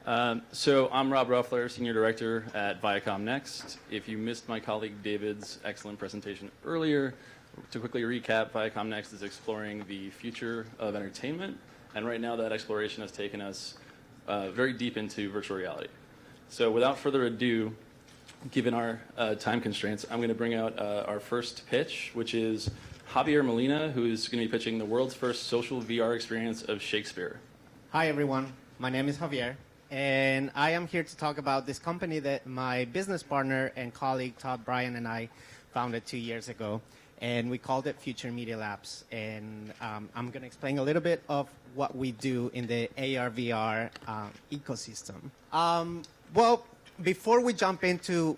So I'm Rob Ruffler, Senior Director at Viacom NEXT. If you missed my colleague David's excellent presentation earlier, to quickly recap, Viacom NEXT is exploring the future of entertainment, and right now that exploration has taken us very deep into virtual reality. So without further ado, given our time constraints, I'm going to bring out our first pitch, which is Javier Molina, who is going to be pitching the world's first social VR experience of Shakespeare. Hi, everyone. My name is Javier, and I am here to talk about this company that my business partner and colleague Todd Bryan and I founded 2 years ago, and we called it Future Media Labs. And I'm going to explain a little bit of what we do in the AR/VR ecosystem. Well, before we jump into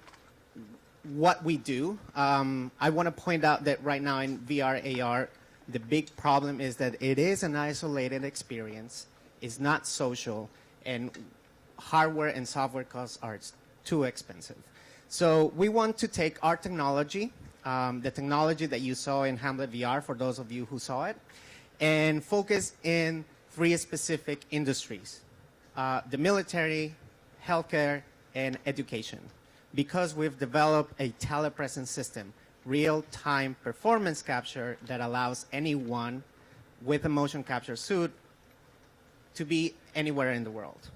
what we do, I want to point out that right now in VR/AR, the big problem is that it is an isolated experience, it's not social, and hardware and software costs are too expensive. So we want to take our technology, the technology that you saw in Hamlet VR, for those of you who saw it, and focus in 3 specific industries: the military, healthcare, and education. Because we've developed a telepresence system, real-time performance capture that allows anyone with a motion capture suit to be anywhere in the world.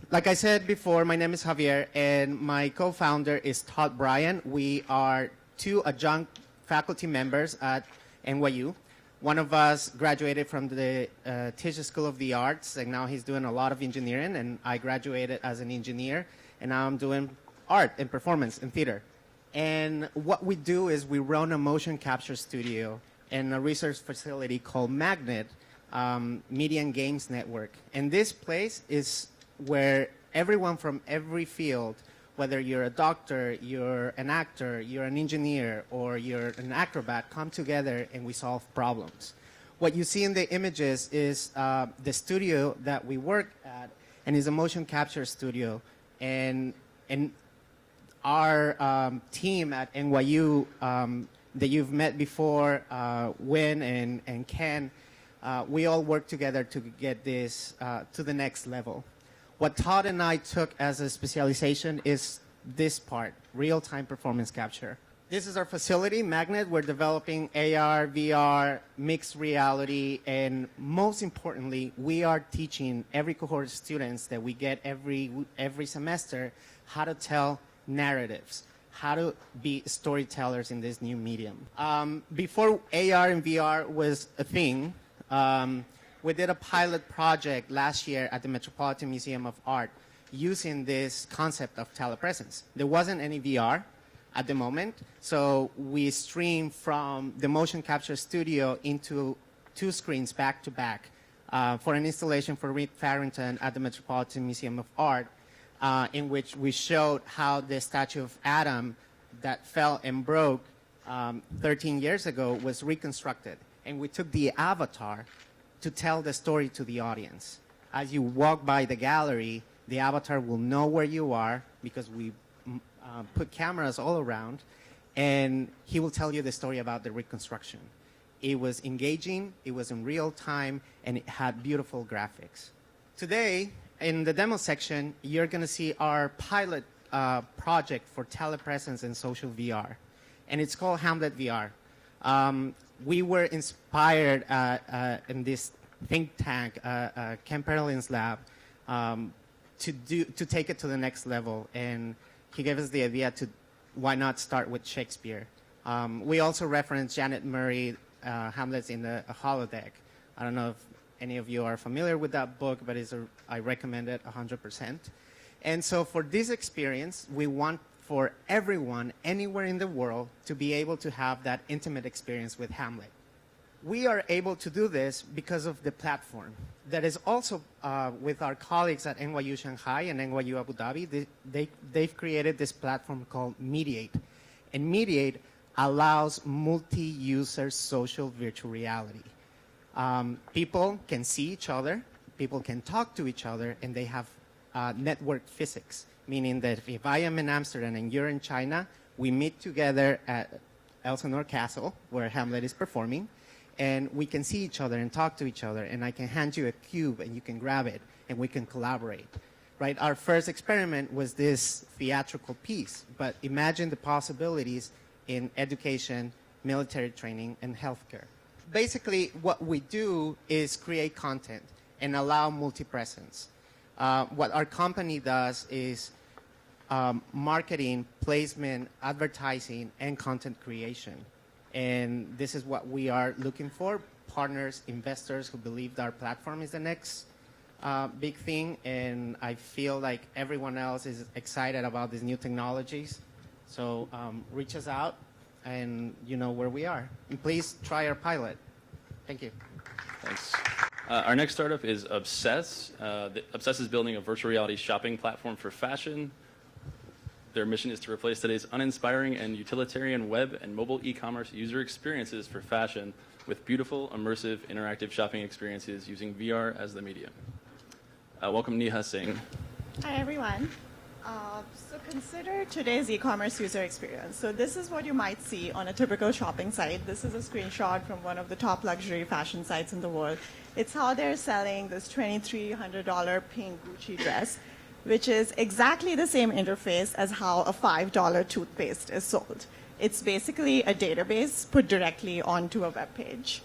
Like I said before, my name is Javier, and my co-founder is Todd Bryan. We are 2 adjunct faculty members at NYU. One of us graduated from the Tisch School of the Arts, and now he's doing a lot of engineering, and I graduated as an engineer, and now I'm doing art and performance and theater. And what we do is we run a motion capture studio and a research facility called Magnet, Media and Games Network. And this place is where everyone from every field, whether you're a doctor, you're an actor, you're an engineer, or you're an acrobat, come together and we solve problems. What you see in the images is the studio that we work at, and is a motion capture studio. And our team at NYU that you've met before, Win and Ken, we all work together to get this to the next level. What Todd and I took as a specialization is this part, real-time performance capture. This is our facility, Magnet. We're developing AR, VR, mixed reality, and most importantly, we are teaching every cohort of students that we get every semester how to tell narratives, how to be storytellers in this new medium. Before AR and VR was a thing, we did a pilot project last year at the Metropolitan Museum of Art using this concept of telepresence. There wasn't any VR at the moment, so we streamed from the motion capture studio into 2 screens back to back for an installation for Reed Farrington at the Metropolitan Museum of Art, in which we showed how the statue of Adam that fell and broke 13 years ago was reconstructed. And we took the avatar to tell the story to the audience. As you walk by the gallery, the avatar will know where you are because we put cameras all around, and he will tell you the story about the reconstruction. It was engaging, it was in real time, and it had beautiful graphics. Today, in the demo section, you're going to see our pilot project for telepresence and social VR, and it's called Hamlet VR. We were inspired in this think tank, Ken Perlin's lab, to take it to the next level, and he gave us the idea to why not start with Shakespeare. We also referenced Janet Murray, Hamlet's in the holodeck. I don't know if any of you are familiar with that book, but I recommend it 100%. And so for this experience, we want for everyone anywhere in the world to be able to have that intimate experience with Hamlet. We are able to do this because of the platform that is also with our colleagues at NYU Shanghai and NYU Abu Dhabi. They've created this platform called Mediate. And Mediate allows multi-user social virtual reality. People can see each other, people can talk to each other, and they have network physics, meaning that if I am in Amsterdam and you're in China, we meet together at Elsinore Castle, where Hamlet is performing, and we can see each other and talk to each other, and I can hand you a cube and you can grab it, and we can collaborate. right? Our first experiment was this theatrical piece, but imagine the possibilities in education, military training, and healthcare. Basically, what we do is create content and allow multi-presence. What our company does is marketing, placement, advertising, and content creation. And this is what we are looking for, partners, investors who believe that our platform is the next big thing. And I feel like everyone else is excited about these new technologies. So reach us out, and you know where we are. And please try our pilot. Thank you. Thanks. Our next startup is Obsess. Obsess is building a virtual reality shopping platform for fashion. Their mission is to replace today's uninspiring and utilitarian web and mobile e-commerce user experiences for fashion with beautiful, immersive, interactive shopping experiences using VR as the medium. Welcome, Neha Singh. Hi, everyone. So consider today's e-commerce user experience. So this is what you might see on a typical shopping site. This is a screenshot from one of the top luxury fashion sites in the world. It's how they're selling this $2,300 pink Gucci dress, which is exactly the same interface as how a $5 toothpaste is sold. It's basically a database put directly onto a web page.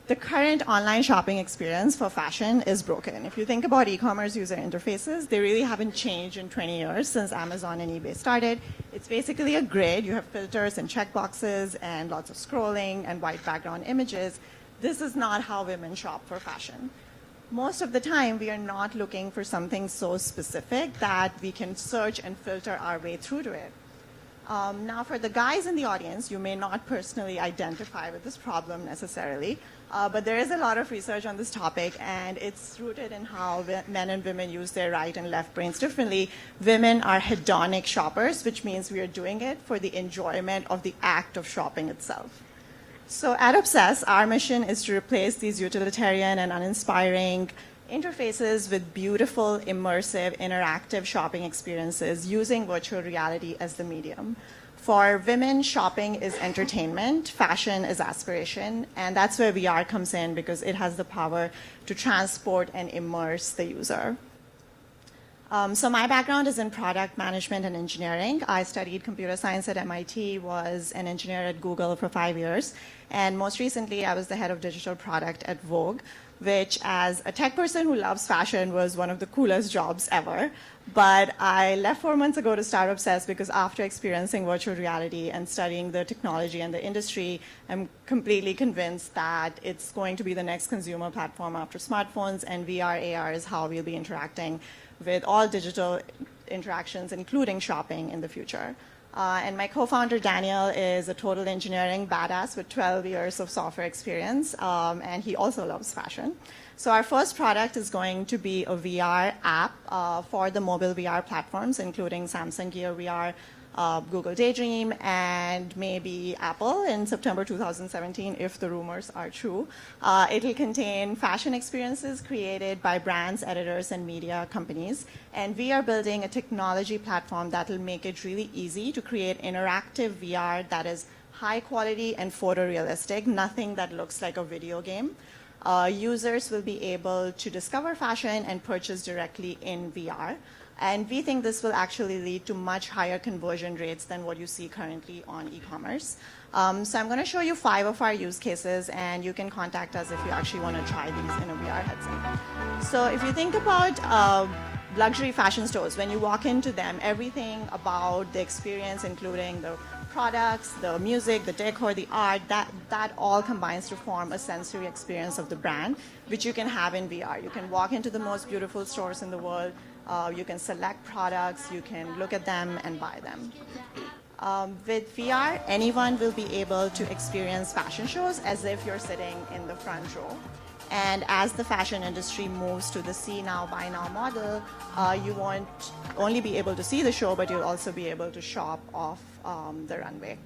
The current online shopping experience for fashion is broken. If you think about e-commerce user interfaces, they really haven't changed in 20 years since Amazon and eBay started. It's basically a grid. You have filters and checkboxes and lots of scrolling and white background images. This is not how women shop for fashion. Most of the time, we are not looking for something so specific that we can search and filter our way through to it. Now, for the guys in the audience, you may not personally identify with this problem necessarily, but there is a lot of research on this topic, and it's rooted in how men and women use their right and left brains differently. Women are hedonic shoppers, which means we are doing it for the enjoyment of the act of shopping itself. So at Obsess, our mission is to replace these utilitarian and uninspiring interfaces with beautiful, immersive, interactive shopping experiences using virtual reality as the medium. For women, shopping is entertainment, fashion is aspiration, and that's where VR comes in because it has the power to transport and immerse the user. So my background is in product management and engineering. I studied computer science at MIT, was an engineer at Google for 5 years, and most recently I was the head of digital product at Vogue, which as a tech person who loves fashion was one of the coolest jobs ever. But I left 4 months ago to start Obsess because after experiencing virtual reality and studying the technology and the industry, I'm completely convinced that it's going to be the next consumer platform after smartphones, and VR, AR is how we'll be interacting with all digital interactions, including shopping in the future. And my co-founder, Daniel, is a total engineering badass with 12 years of software experience, and he also loves fashion. So our first product is going to be a VR app for the mobile VR platforms, including Samsung Gear VR, Google Daydream, and maybe Apple in September 2017, if the rumors are true. It'll contain fashion experiences created by brands, editors, and media companies. And we are building a technology platform that will make it really easy to create interactive VR that is high quality and photorealistic, nothing that looks like a video game. Users will be able to discover fashion and purchase directly in VR. And we think this will actually lead to much higher conversion rates than what you see currently on e-commerce. So I'm going to show you 5 of our use cases, and you can contact us if you actually want to try these in a VR headset. So if you think about luxury fashion stores, when you walk into them, everything about the experience, including the products, the music, the decor, the art, that all combines to form a sensory experience of the brand, which you can have in VR. You can walk into the most beautiful stores in the world. You can select products, you can look at them and buy them. With VR, anyone will be able to experience fashion shows as if you're sitting in the front row. And as the fashion industry moves to the see now, buy now model, you won't only be able to see the show, but you'll also be able to shop off the runway.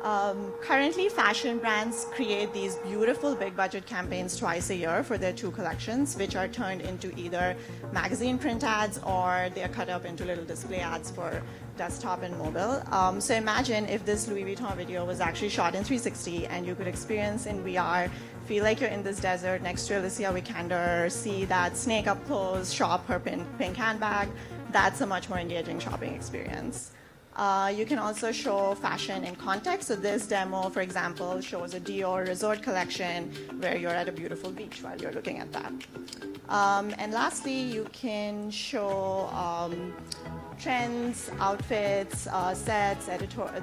Currently, fashion brands create these beautiful big budget campaigns twice a year for their 2 collections, which are turned into either magazine print ads or they are cut up into little display ads for desktop and mobile. So imagine if this Louis Vuitton video was actually shot in 360 and you could experience in VR, feel like you're in this desert next to Alicia Vikander, see that snake up close, shop her pink handbag. That's a much more engaging shopping experience. You can also show fashion in context. So this demo, for example, shows a Dior resort collection where you're at a beautiful beach while you're looking at that. And lastly, you can show trends, outfits, sets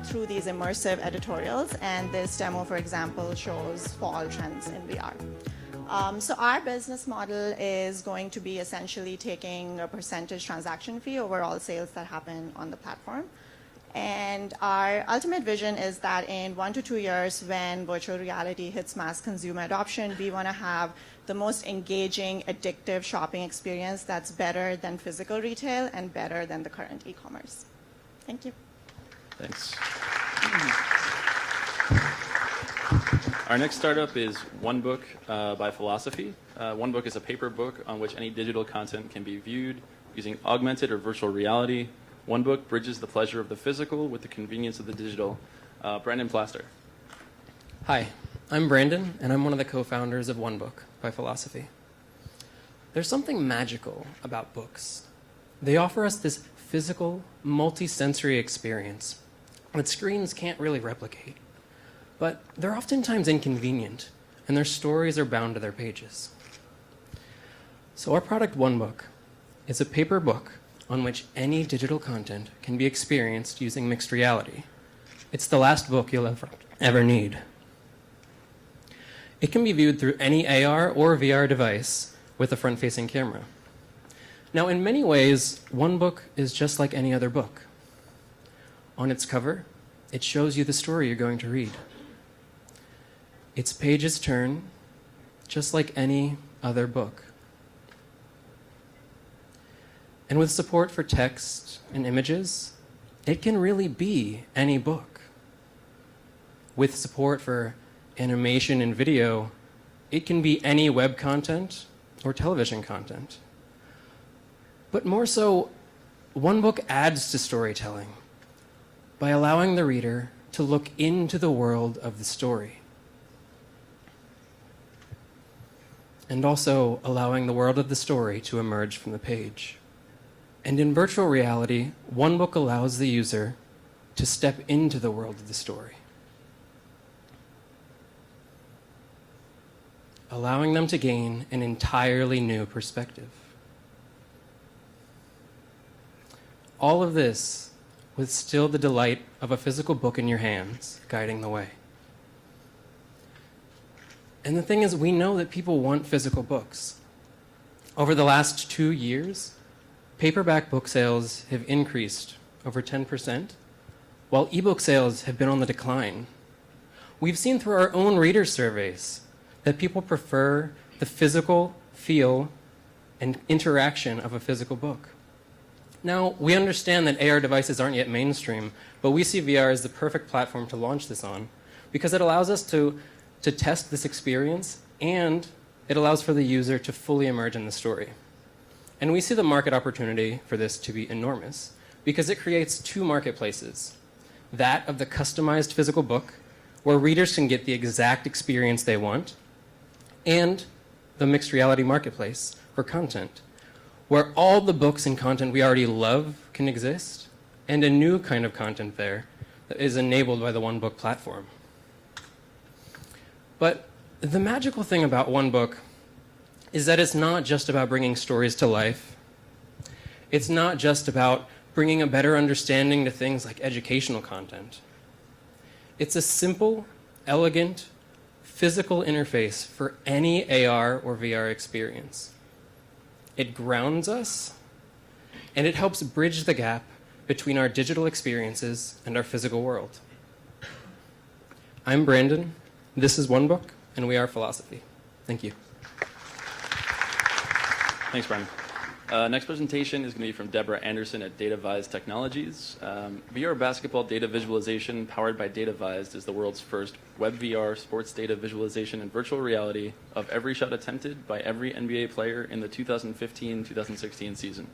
through these immersive editorials. And this demo, for example, shows fall trends in VR. So our business model is going to be essentially taking a percentage transaction fee over all sales that happen on the platform. And our ultimate vision is that in 1 to 2 years, when virtual reality hits mass consumer adoption, we want to have the most engaging, addictive shopping experience that's better than physical retail and better than the current e-commerce. Thank you. Thanks. Our next startup is OneBook by Philosophy. OneBook is a paper book on which any digital content can be viewed using augmented or virtual reality. OneBook bridges the pleasure of the physical with the convenience of the digital. Brandon Plaster. Hi, I'm Brandon, and I'm one of the co-founders of OneBook by Philosophy. There's something magical about books. They offer us this physical, multi-sensory experience that screens can't really replicate. But they're oftentimes inconvenient, and their stories are bound to their pages. So our product, OneBook, is a paper book on which any digital content can be experienced using mixed reality. It's the last book you'll ever need. It can be viewed through any AR or VR device with a front-facing camera. Now, in many ways, OneBook is just like any other book. On its cover, it shows you the story you're going to read. Its pages turn just like any other book. And with support for text and images, it can really be any book. With support for animation and video, it can be any web content or television content. But more so, OneBook adds to storytelling by allowing the reader to look into the world of the story. And also allowing the world of the story to emerge from the page. And in virtual reality, OneBook allows the user to step into the world of the story, allowing them to gain an entirely new perspective. All of this with still the delight of a physical book in your hands guiding the way. And the thing is, we know that people want physical books. Over the last 2 years, paperback book sales have increased over 10%, while ebook sales have been on the decline. We've seen through our own reader surveys that people prefer the physical feel and interaction of a physical book. Now, we understand that AR devices aren't yet mainstream, but we see VR as the perfect platform to launch this on because it allows us to test this experience and it allows for the user to fully emerge in the story. And we see the market opportunity for this to be enormous because it creates 2 marketplaces. That of the customized physical book, where readers can get the exact experience they want, and the mixed reality marketplace for content, where all the books and content we already love can exist, and a new kind of content there that is enabled by the OneBook platform. But the magical thing about OneBook is that it's not just about bringing stories to life. It's not just about bringing a better understanding to things like educational content. It's a simple, elegant, physical interface for any AR or VR experience. It grounds us, and it helps bridge the gap between our digital experiences and our physical world. I'm Brandon, this is OneBook, and we are Philosophy. Thank you. Thanks, Brandon. Next presentation is going to be from Deborah Anderson at DataVised Technologies. VR basketball data visualization powered by DataVised is the world's first web VR sports data visualization in virtual reality of every shot attempted by every NBA player in the 2015-2016 season.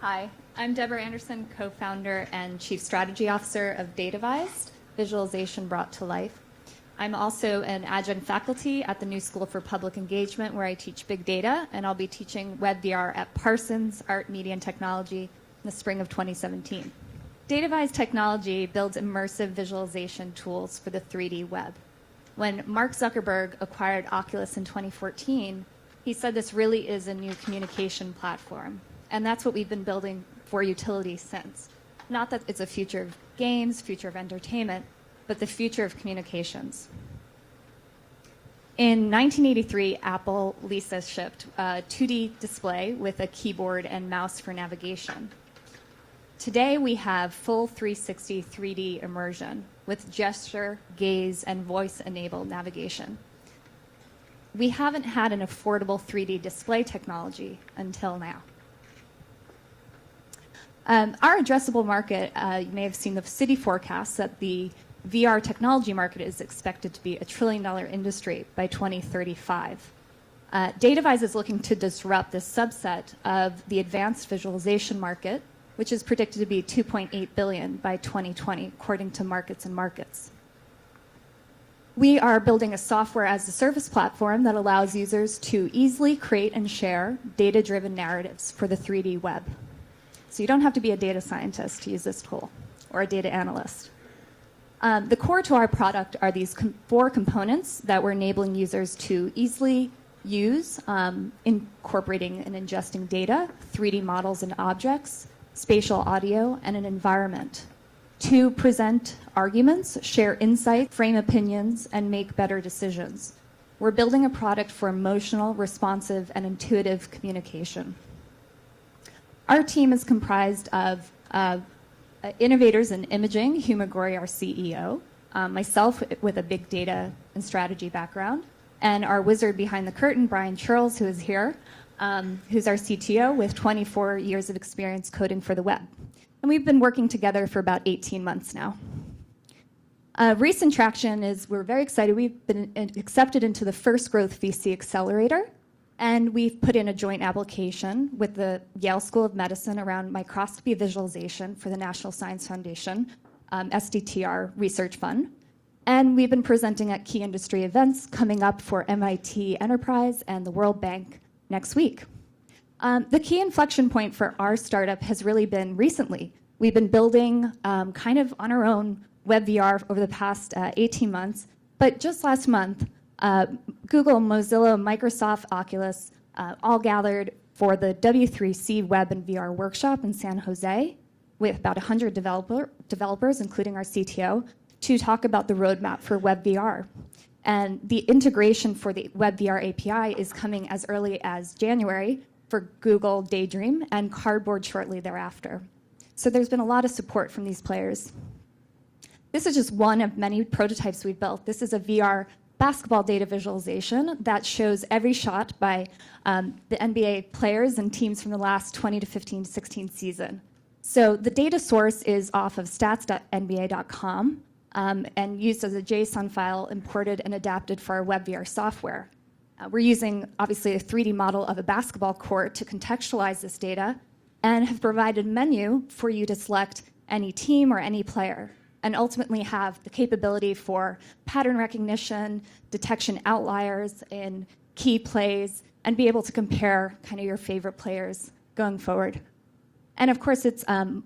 Hi, I'm Deborah Anderson, co-founder and chief strategy officer of DataVised, Visualization Brought to Life. I'm also an adjunct faculty at the New School for Public Engagement, where I teach big data, and I'll be teaching WebVR at Parsons Art, Media, and Technology in the spring of 2017. DataVised technology builds immersive visualization tools for the 3D web. When Mark Zuckerberg acquired Oculus in 2014, he said this really is a new communication platform, and that's what we've been building for utility since. Not that it's a future of games, future of entertainment, but the future of communications. In 1983, Apple Lisa shipped a 2D display with a keyboard and mouse for navigation. Today, we have full 360 3D immersion with gesture, gaze, and voice-enabled navigation. We haven't had an affordable 3D display technology until now. Our addressable market, you may have seen the city forecasts that the VR technology market is expected to be a $1 trillion industry by 2035. DataVised is looking to disrupt this subset of the advanced visualization market, which is predicted to be $2.8 billion by 2020, according to Markets and Markets. We are building a software as a service platform that allows users to easily create and share data-driven narratives for the 3D web. So you don't have to be a data scientist to use this tool, or a data analyst. The core to our product are these four components that we're enabling users to easily use, incorporating and ingesting data, 3D models and objects, spatial audio, and an environment to present arguments, share insights, frame opinions, and make better decisions. We're building a product for emotional, responsive, and intuitive communication. Our team is comprised of innovators in imaging, Hugh McGrory, our CEO, myself with a big data and strategy background, and our wizard behind the curtain, Brian Churls, who is here, who's our CTO with 24 years of experience coding for the web. And we've been working together for about 18 months now. Recent traction is we're very excited. We've been accepted into the First Growth VC Accelerator, and we've put in a joint application with the Yale School of Medicine around microscopy visualization for the National Science Foundation, SDTR Research Fund. And we've been presenting at key industry events coming up for MIT Enterprise and the World Bank next week. The key inflection point for our startup has really been recently. We've been building kind of on our own WebVR over the past 18 months, but just last month, Google, Mozilla, Microsoft, Oculus all gathered for the W3C Web and VR workshop in San Jose with about 100 developers, including our CTO, to talk about the roadmap for WebVR. And the integration for the WebVR API is coming as early as January for Google Daydream and Cardboard shortly thereafter. So there's been a lot of support from these players. This is just one of many prototypes we've built. This is a VR basketball data visualization that shows every shot by the NBA players and teams from the last 2015 to 16 season. So the data source is off of stats.nba.com and used as a JSON file imported and adapted for our WebVR software. We're using, obviously, a 3D model of a basketball court to contextualize this data and have provided a menu for you to select any team or any player, and ultimately have the capability for pattern recognition, detection outliers in key plays, and be able to compare kind of your favorite players going forward. And of course, it's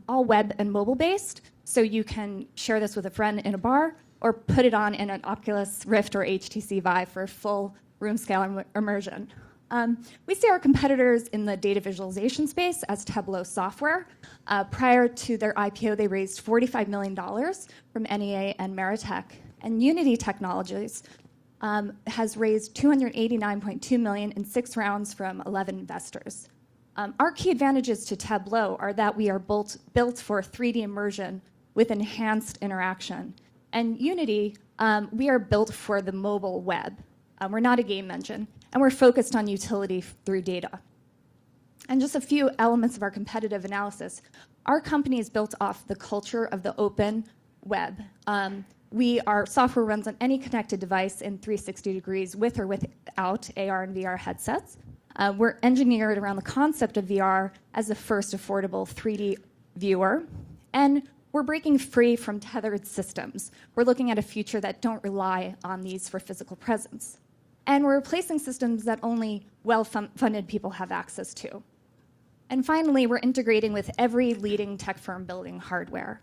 all web and mobile-based, so you can share this with a friend in a bar or put it on in an Oculus Rift or HTC Vive for full room-scale immersion. We see our competitors in the data visualization space as Tableau Software. Prior to their IPO, they raised $45 million from NEA and Meritech. And Unity Technologies has raised $289.2 million in 6 rounds from 11 investors. Our key advantages to Tableau are that we are built for 3D immersion with enhanced interaction. And Unity, we are built for the mobile web. We're not a game engine, and we're focused on utility through data. And just a few elements of our competitive analysis. Our company is built off the culture of the open web. Our software runs on any connected device in 360 degrees with or without AR and VR headsets. We're engineered around the concept of VR as the first affordable 3D viewer. And we're breaking free from tethered systems. We're looking at a future that don't rely on these for physical presence. And we're replacing systems that only well-funded people have access to. And finally, we're integrating with every leading tech firm building hardware.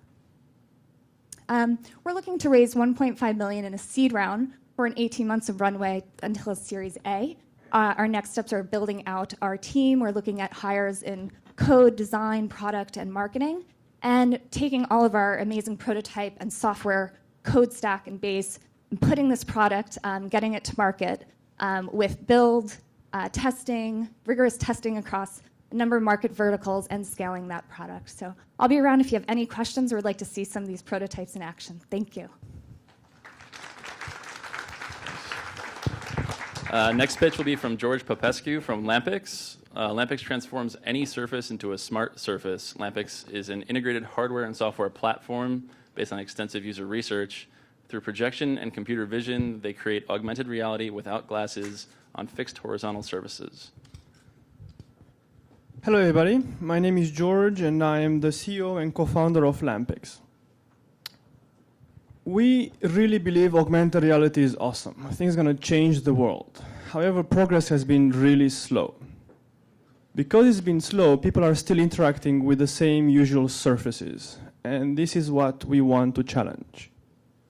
We're looking to raise $1.5 million in a seed round for an 18 months of runway until a Series A. Our next steps are building out our team. We're looking at hires in code, design, product, and marketing, and taking all of our amazing prototype and software code stack and base, and putting this product, getting it to market with build, testing, rigorous testing across a number of market verticals, and scaling that product. So I'll be around if you have any questions or would like to see some of these prototypes in action. Thank you. Next pitch will be from George Popescu from LampX. LampX transforms any surface into a smart surface. LampX is an integrated hardware and software platform based on extensive user research. Through projection and computer vision, they create augmented reality without glasses on fixed horizontal surfaces. Hello, everybody. My name is George, and I am the CEO and co-founder of LampX. We really believe augmented reality is awesome. I think it's going to change the world. However, progress has been really slow. Because it's been slow, people are still interacting with the same usual surfaces, and this is what we want to challenge.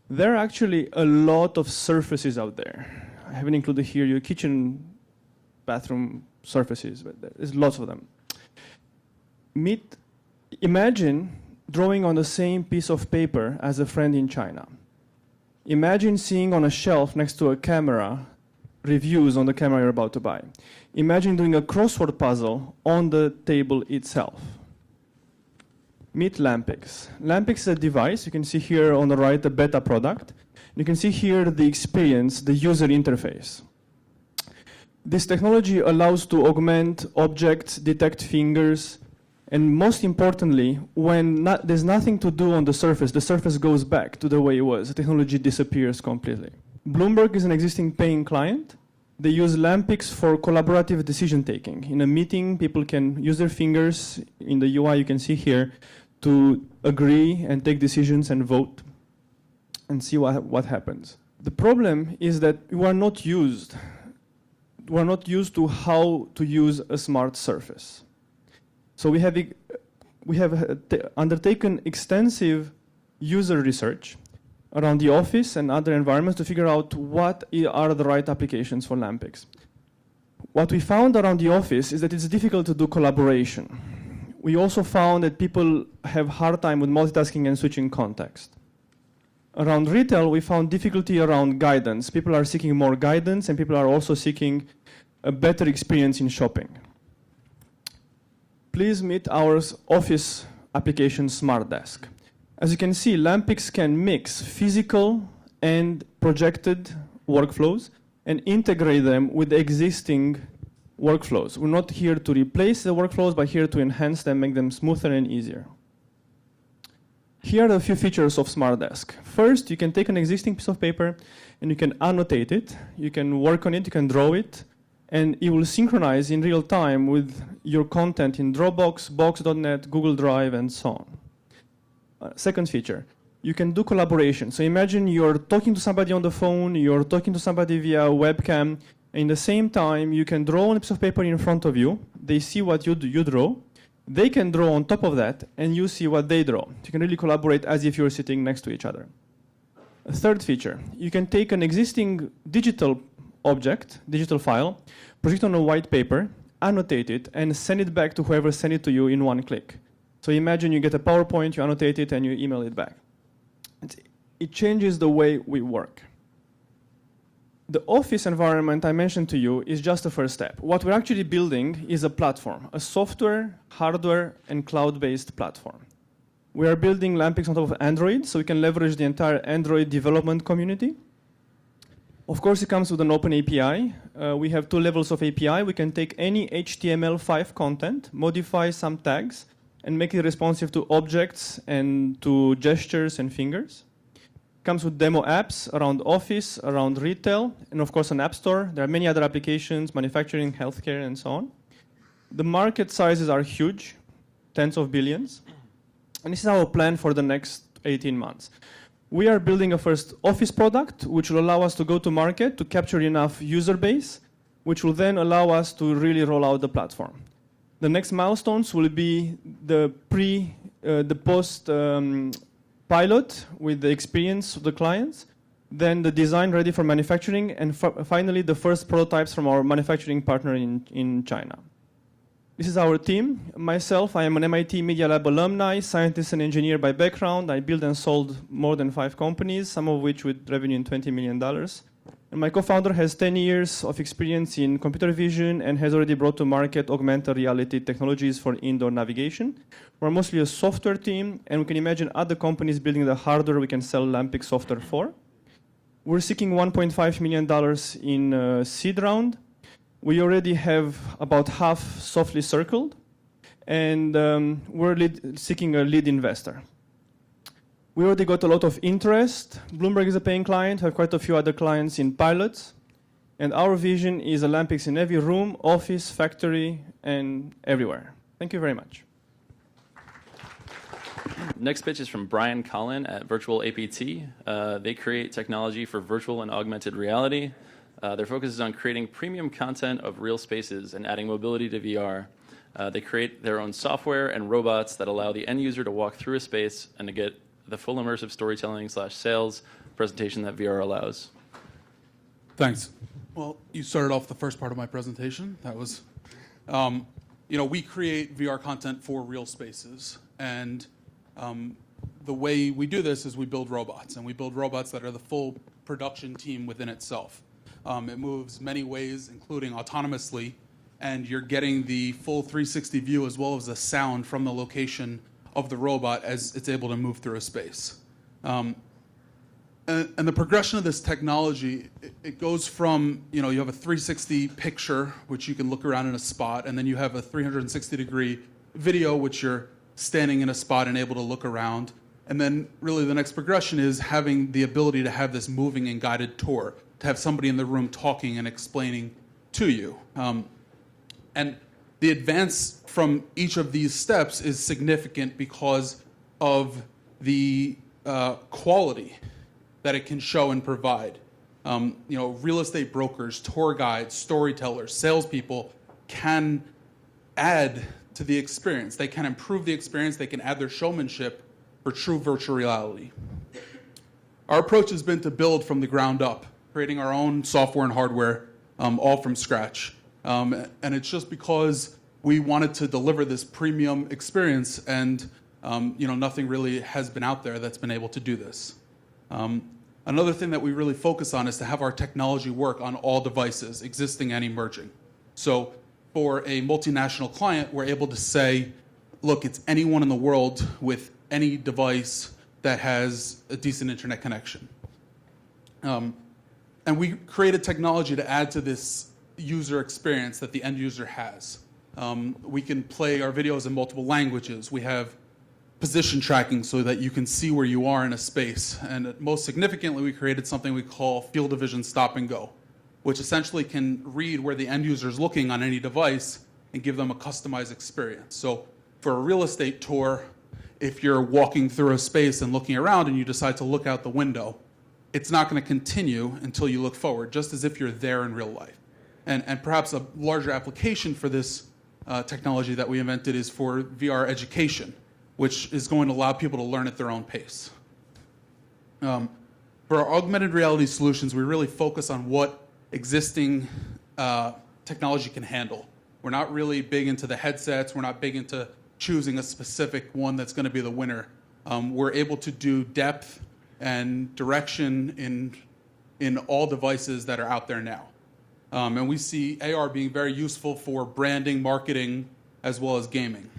There are actually a lot of surfaces out there. I haven't included here your kitchen, bathroom surfaces, but there's lots of them. Imagine drawing on the same piece of paper as a friend in China. Imagine seeing on a shelf next to a camera reviews on the camera you're about to buy. Imagine doing a crossword puzzle on the table itself. Meet LampX. LampX is a device. You can see here on the right the beta product. You can see here the experience, the user interface. This technology allows to augment objects, detect fingers, and most importantly, when there's nothing to do on the surface goes back to the way it was. The technology disappears completely. Bloomberg is an existing paying client. They use LampX for collaborative decision-taking. In a meeting, people can use their fingers. In the UI, you can see here, to agree and take decisions and vote and see what happens. The problem is that we are not used to how to use a smart surface. So we have undertaken extensive user research around the office and other environments to figure out what are the right applications for LampX. What we found around the office is that it's difficult to do collaboration. We also found that people have hard time with multitasking and switching context. Around retail, we found difficulty around guidance. People are seeking more guidance, and people are also seeking a better experience in shopping. Please meet our office application Smart Desk. As you can see, LampX can mix physical and projected workflows and integrate them with existing workflows. We're not here to replace the workflows, but here to enhance them, make them smoother and easier. Here are a few features of Smart Desk. First, you can take an existing piece of paper and you can annotate it. You can work on it, you can draw it, and it will synchronize in real time with your content in Dropbox, Box.net, Google Drive, and so on. Second feature, you can do collaboration. So imagine you're talking to somebody on the phone, you're talking to somebody via webcam, and in the same time, you can draw on a piece of paper in front of you. They see what you draw. They can draw on top of that, and you see what they draw. You can really collaborate as if you're sitting next to each other. A third feature, you can take an existing digital object, digital file, project on a white paper, annotate it, and send it back to whoever sent it to you in one click. So imagine you get a PowerPoint, you annotate it, and you email it back. It changes the way we work. The office environment I mentioned to you is just the first step. What we're actually building is a platform, a software, hardware, and cloud-based platform. We are building LampX on top of Android, so we can leverage the entire Android development community. Of course, it comes with an open API. We have 2 levels of API. We can take any HTML5 content, modify some tags, and make it responsive to objects and to gestures and fingers. Comes with demo apps around office, around retail, and of course an app store. There are many other applications, manufacturing, healthcare, and so on. The market sizes are huge, tens of billions. And this is our plan for the next 18 months. We are building a first office product, which will allow us to go to market to capture enough user base, which will then allow us to really roll out the platform. The next milestones will be the post pilot with the experience of the clients, then the design ready for manufacturing, and finally the first prototypes from our manufacturing partner in China. This is our team. Myself, I am an MIT Media Lab alumni, scientist and engineer by background. I built and sold more than 5 companies, some of which with revenue in $20 million. And my co-founder has 10 years of experience in computer vision and has already brought to market augmented reality technologies for indoor navigation. We're mostly a software team, and we can imagine other companies building the hardware we can sell LampX software for. We're seeking $1.5 million in seed round. We already have about half softly circled, and we're seeking a lead investor. We already got a lot of interest. Bloomberg is a paying client, have quite a few other clients in pilots, and our vision is a LampX in every room, office, factory, and everywhere. Thank you very much. Next pitch is from Brian Collin at Virtual APT. They create technology for virtual and augmented reality. Their focus is on creating premium content of real spaces and adding mobility to VR. They create their own software and robots that allow the end user to walk through a space and to get the full immersive storytelling / sales presentation that VR allows. Thanks. Well, you started off the first part of my presentation. That was, we create VR content for real spaces. And the way we do this is we build robots. And we build robots that are the full production team within itself. It moves many ways, including autonomously. And you're getting the full 360 view as well as the sound from the location of the robot as it's able to move through a space. And the progression of this technology, it goes from, you have a 360 picture, which you can look around in a spot, and then you have a 360-degree video, which you're standing in a spot and able to look around. And then really the next progression is having the ability to have this moving and guided tour, to have somebody in the room talking and explaining to you. And the advance from each of these steps is significant because of the quality that it can show and provide. Real estate brokers, tour guides, storytellers, salespeople can add to the experience. They can improve the experience. They can add their showmanship for true virtual reality. Our approach has been to build from the ground up, creating our own software and hardware, all from scratch. And it's just because we wanted to deliver this premium experience, and nothing really has been out there that's been able to do this. Another thing that we really focus on is to have our technology work on all devices, existing and emerging. So for a multinational client, we're able to say, look, it's anyone in the world with any device that has a decent internet connection. And we created technology to add to this user experience that the end user has. We can play our videos in multiple languages. We have position tracking so that you can see where you are in a space. And most significantly, we created something we call field of vision stop and go, which essentially can read where the end user is looking on any device and give them a customized experience. So for a real estate tour, if you're walking through a space and looking around and you decide to look out the window, it's not going to continue until you look forward, just as if you're there in real life. And perhaps a larger application for this technology that we invented is for VR education, which is going to allow people to learn at their own pace. For our augmented reality solutions, we really focus on what existing technology can handle. We're not really big into the headsets. We're not big into choosing a specific one that's going to be the winner. We're able to do depth and direction in all devices that are out there now. And we see AR being very useful for branding, marketing, as well as gaming.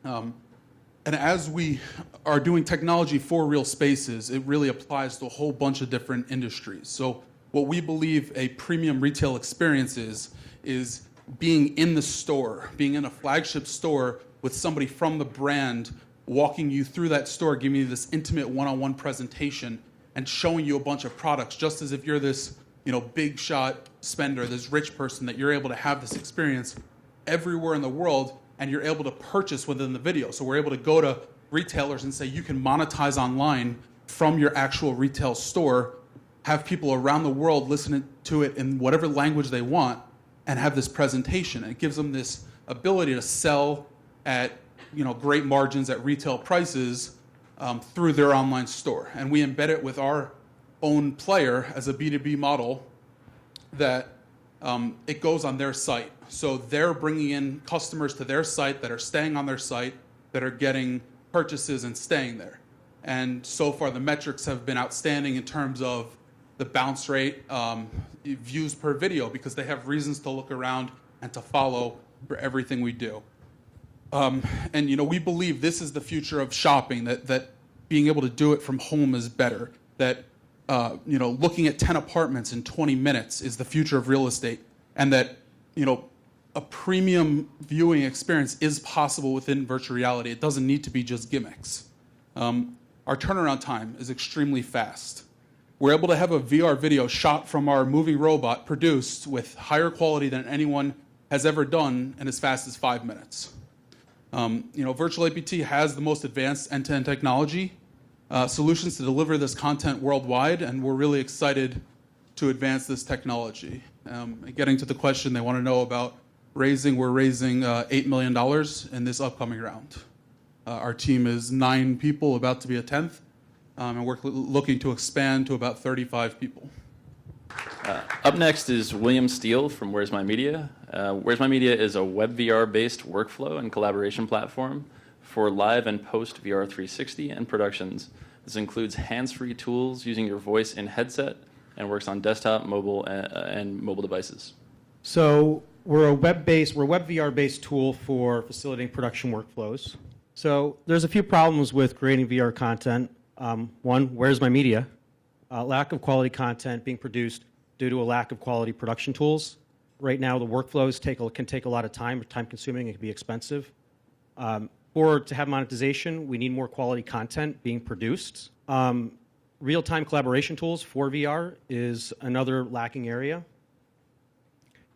And as we are doing technology for real spaces, it really applies to a whole bunch of different industries. So what we believe a premium retail experience is being in the store, being in a flagship store with somebody from the brand walking you through that store, giving you this intimate one-on-one presentation and showing you a bunch of products, just as if you're this, big shot spender, this rich person, that you're able to have this experience everywhere in the world, and you're able to purchase within the video. So we're able to go to retailers and say, you can monetize online from your actual retail store, have people around the world listen to it in whatever language they want, and have this presentation. It gives them this ability to sell at great margins at retail prices through their online store. And we embed it with our own player as a B2B model that it goes on their site. So they're bringing in customers to their site that are staying on their site, that are getting purchases and staying there. And so far the metrics have been outstanding in terms of the bounce rate, views per video, because they have reasons to look around and to follow for everything we do. And we believe this is the future of shopping, that being able to do it from home is better, that looking at 10 apartments in 20 minutes is the future of real estate, and that a premium viewing experience is possible within virtual reality. It doesn't need to be just gimmicks. Our turnaround time is extremely fast. We're able to have a VR video shot from our moving robot produced with higher quality than anyone has ever done in as fast as 5 minutes. Virtual APT has the most advanced end-to-end technology solutions to deliver this content worldwide, and we're really excited to advance this technology. Getting to the question they want to know about raising, we're raising $8 million in this upcoming round. Our team is 9 people, about to be a 10th, and we're looking to expand to about 35 people. Up next is William Steele from Where's My Media. Where's My Media is a web VR-based workflow and collaboration platform for live and post-VR 360 and productions. This includes hands-free tools using your voice in headset and works on desktop, mobile, and mobile devices. So we're a web VR-based tool for facilitating production workflows. So there's a few problems with creating VR content. One, where's my media? Lack of quality content being produced due to a lack of quality production tools. Right now, the workflows can take a lot of time, time-consuming, it can be expensive. To have monetization, we need more quality content being produced. Real-time collaboration tools for VR is another lacking area.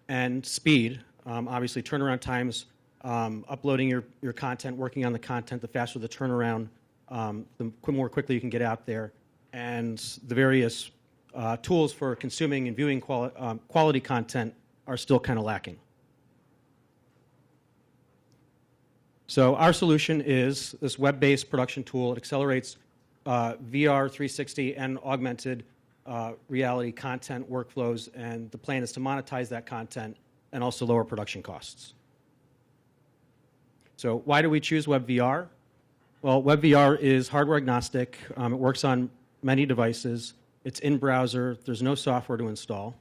And speed, obviously turnaround times, uploading your content, working on the content, the faster the turnaround, the more quickly you can get out there. And the various tools for consuming and viewing quality content are still kind of lacking. So our solution is this web-based production tool. It accelerates VR 360 and augmented reality content workflows, and the plan is to monetize that content and also lower production costs. So why do we choose WebVR? Well, WebVR is hardware agnostic. It works on many devices. It's in browser. There's no software to install.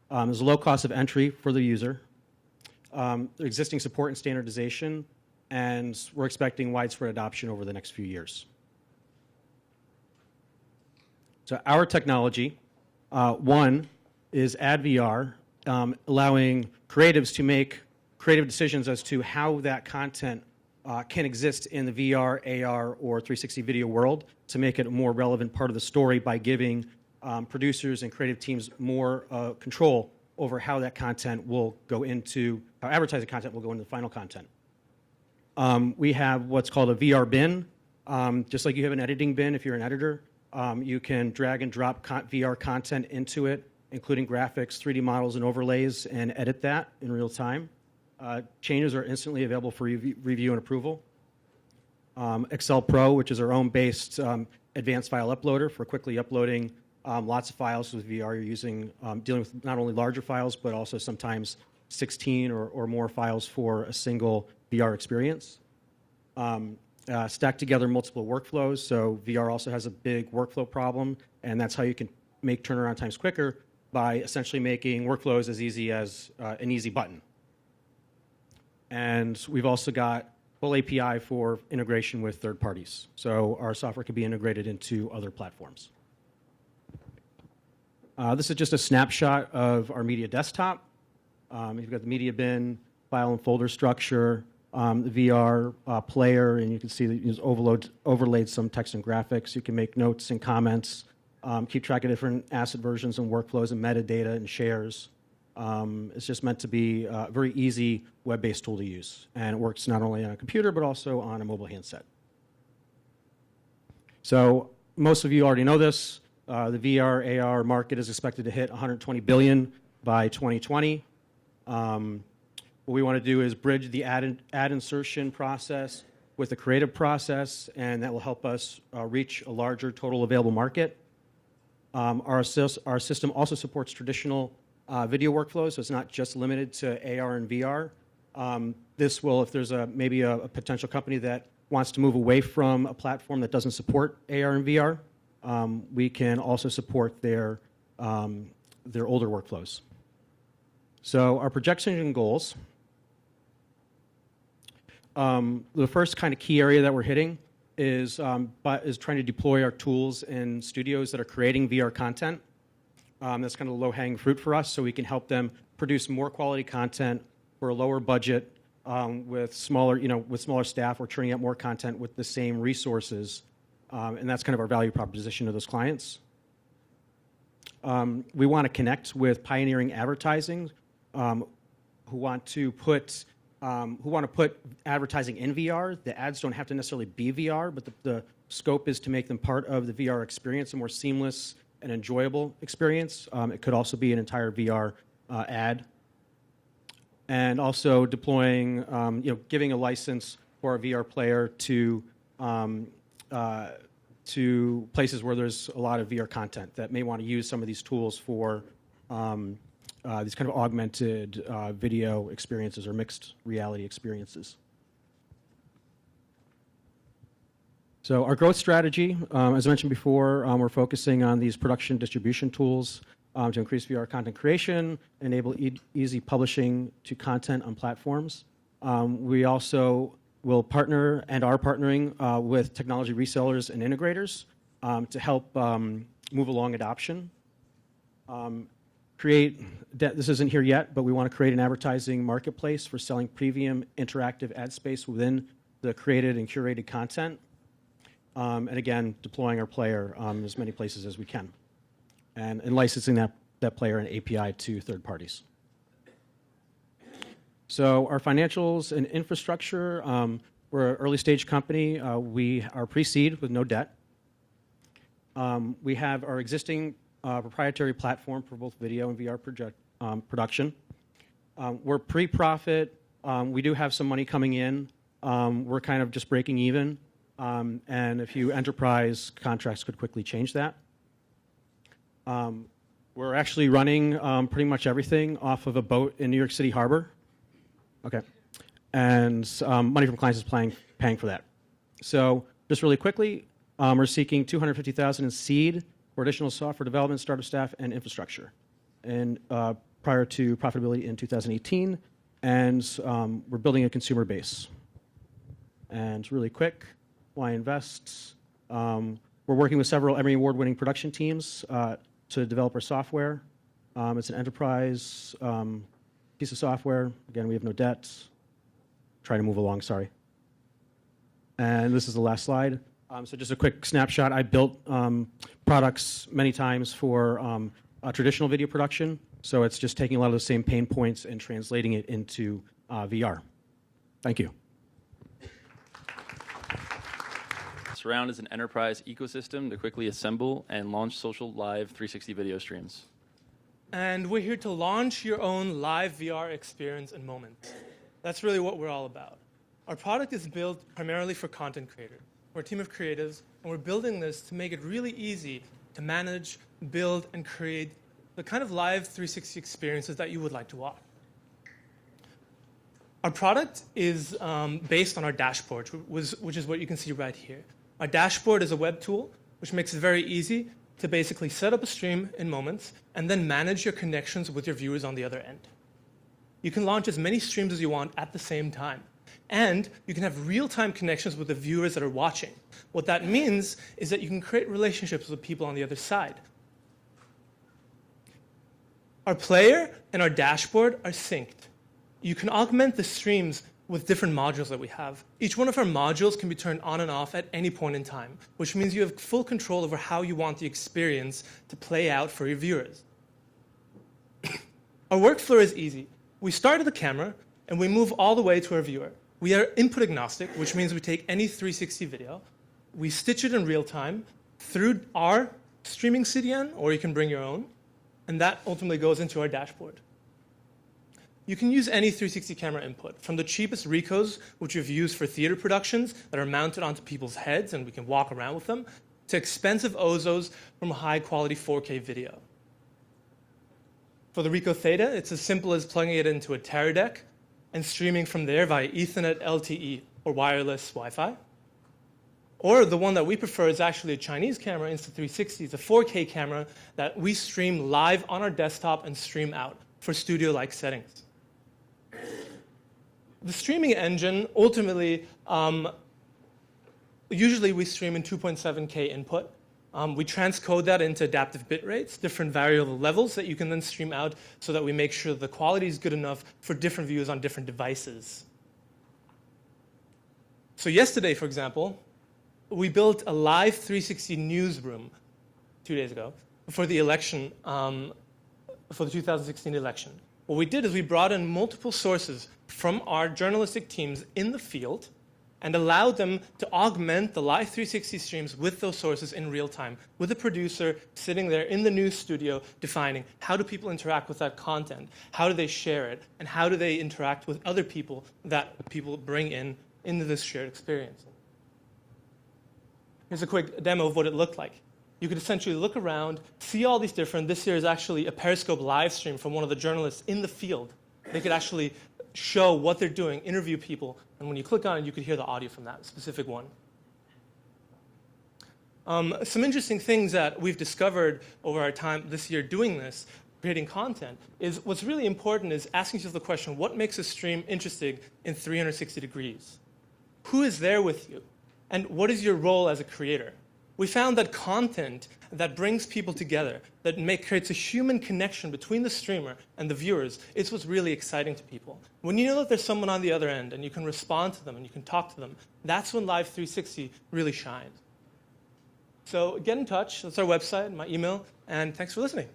There's a low cost of entry for the user. Existing support and standardization, and we're expecting widespread adoption over the next few years. So our technology, one, is AdVR, allowing creatives to make creative decisions as to how that content can exist in the VR, AR, or 360 video world to make it a more relevant part of the story by giving producers and creative teams more control over how that content will go into, how advertising content will go into the final content. We have what's called a VR bin. Just like you have an editing bin if you're an editor, you can drag and drop VR content into it, including graphics, 3D models, and overlays, and edit that in real time. Changes are instantly available for review and approval. Excel Pro, which is our own based advanced file uploader for quickly uploading lots of files with VR. You're using, dealing with not only larger files, but also sometimes 16 or more files for a single VR experience. Stack together multiple workflows. So VR also has a big workflow problem, and that's how you can make turnaround times quicker by essentially making workflows as easy as an easy button. And we've also got full API for integration with third parties. So our software can be integrated into other platforms. This is just a snapshot of our media desktop. You've got the media bin, file and folder structure, the VR player, and you can see that it's overlaid some text and graphics. You can make notes and comments, keep track of different asset versions and workflows and metadata and shares. It's just meant to be a very easy web-based tool to use, and it works not only on a computer but also on a mobile handset. So most of you already know this. The VR, AR market is expected to hit $120 billion by 2020. What we want to do is bridge the ad insertion process with the creative process, and that will help us reach a larger total available market. Our system also supports traditional video workflows, so it's not just limited to AR and VR. This will, if there's maybe a potential company that wants to move away from a platform that doesn't support AR and VR, we can also support their older workflows. So our projections and goals. The first kind of key area that we're hitting is trying to deploy our tools in studios that are creating VR content. That's kind of low-hanging fruit for us, so we can help them produce more quality content for a lower budget with smaller staff. We're churning out more content with the same resources, and that's kind of our value proposition to those clients. We want to connect with pioneering advertising who want to put advertising in VR. The ads don't have to necessarily be VR, but the scope is to make them part of the VR experience, a more seamless and enjoyable experience. It could also be an entire VR ad. And also deploying, giving a license for a VR player to places where there's a lot of VR content that may want to use some of these tools for these kind of augmented video experiences or mixed reality experiences. So our growth strategy, as I mentioned before, we're focusing on these production distribution tools to increase VR content creation, enable easy publishing to content on platforms. We also will partner and are partnering with technology resellers and integrators to help move along adoption. This isn't here yet, but we want to create an advertising marketplace for selling premium interactive ad space within the created and curated content. And again, deploying our player in as many places as we can. And licensing that player and API to third parties. So our financials and infrastructure, we're an early stage company. We are pre-seed with no debt. We have our existing proprietary platform for both video and VR production. We're pre-profit. We do have some money coming in. We're kind of just breaking even. And a few enterprise contracts could quickly change that. We're actually running pretty much everything off of a boat in New York City Harbor. Okay. And money from clients is paying for that. So just really quickly, we're seeking $250,000 in seed for additional software development, startup staff, and infrastructure. And prior to profitability in 2018. And we're building a consumer base. And really quick, why invest? We're working with several Emmy Award-winning production teams to develop our software. It's an enterprise piece of software. Again, we have no debt. Trying to move along, sorry. And this is the last slide. So just a quick snapshot. I built products many times for traditional video production. So it's just taking a lot of the same pain points and translating it into VR. Thank you. Surround is an enterprise ecosystem to quickly assemble and launch social live 360 video streams. And we're here to launch your own live VR experience in moments. That's really what we're all about. Our product is built primarily for content creators. We're a team of creatives, and we're building this to make it really easy to manage, build, and create the kind of live 360 experiences that you would like to watch. Our product is based on our dashboard, which is what you can see right here. Our dashboard is a web tool, which makes it very easy to basically set up a stream in moments and then manage your connections with your viewers on the other end. You can launch as many streams as you want at the same time. And you can have real-time connections with the viewers that are watching. What that means is that you can create relationships with people on the other side. Our player and our dashboard are synced. You can augment the streams with different modules that we have. Each one of our modules can be turned on and off at any point in time, which means you have full control over how you want the experience to play out for your viewers. Our workflow is easy. We start at the camera, and we move all the way to our viewer. We are input agnostic, which means we take any 360 video, we stitch it in real time through our streaming CDN, or you can bring your own, and that ultimately goes into our dashboard. You can use any 360 camera input, from the cheapest Ricos, which we've used for theater productions that are mounted onto people's heads and we can walk around with them, to expensive Ozos from high-quality 4K video. For the Ricoh Theta, it's as simple as plugging it into a Teradek and streaming from there via Ethernet, LTE, or wireless Wi-Fi. Or the one that we prefer is actually a Chinese camera, Insta360. It's a 4K camera that we stream live on our desktop and stream out for studio-like settings. The streaming engine, ultimately, usually we stream in 2.7K input. We transcode that into adaptive bit rates, different variable levels that you can then stream out so that we make sure the quality is good enough for different views on different devices. So yesterday, for example, we built a live 360 newsroom 2 days ago for the election, for the 2016 election. What we did is we brought in multiple sources from our journalistic teams in the field and allowed them to augment the live 360 streams with those sources in real time, with a producer sitting there in the news studio defining how do people interact with that content, how do they share it, and how do they interact with other people that people bring in into this shared experience. Here's a quick demo of what it looked like. You could essentially look around, see all these different, this here is actually a Periscope live stream from one of the journalists in the field. They could actually show what they're doing, interview people, and when you click on it, you could hear the audio from that specific one. Some interesting things that we've discovered over our time this year doing this, creating content, is what's really important is asking yourself the question, what makes a stream interesting in 360 degrees? Who is there with you? And what is your role as a creator? We found that content that brings people together, that creates a human connection between the streamer and the viewers, is what's really exciting to people. When you know that there's someone on the other end and you can respond to them and you can talk to them, that's when Live 360 really shines. So get in touch. That's our website, my email, and thanks for listening.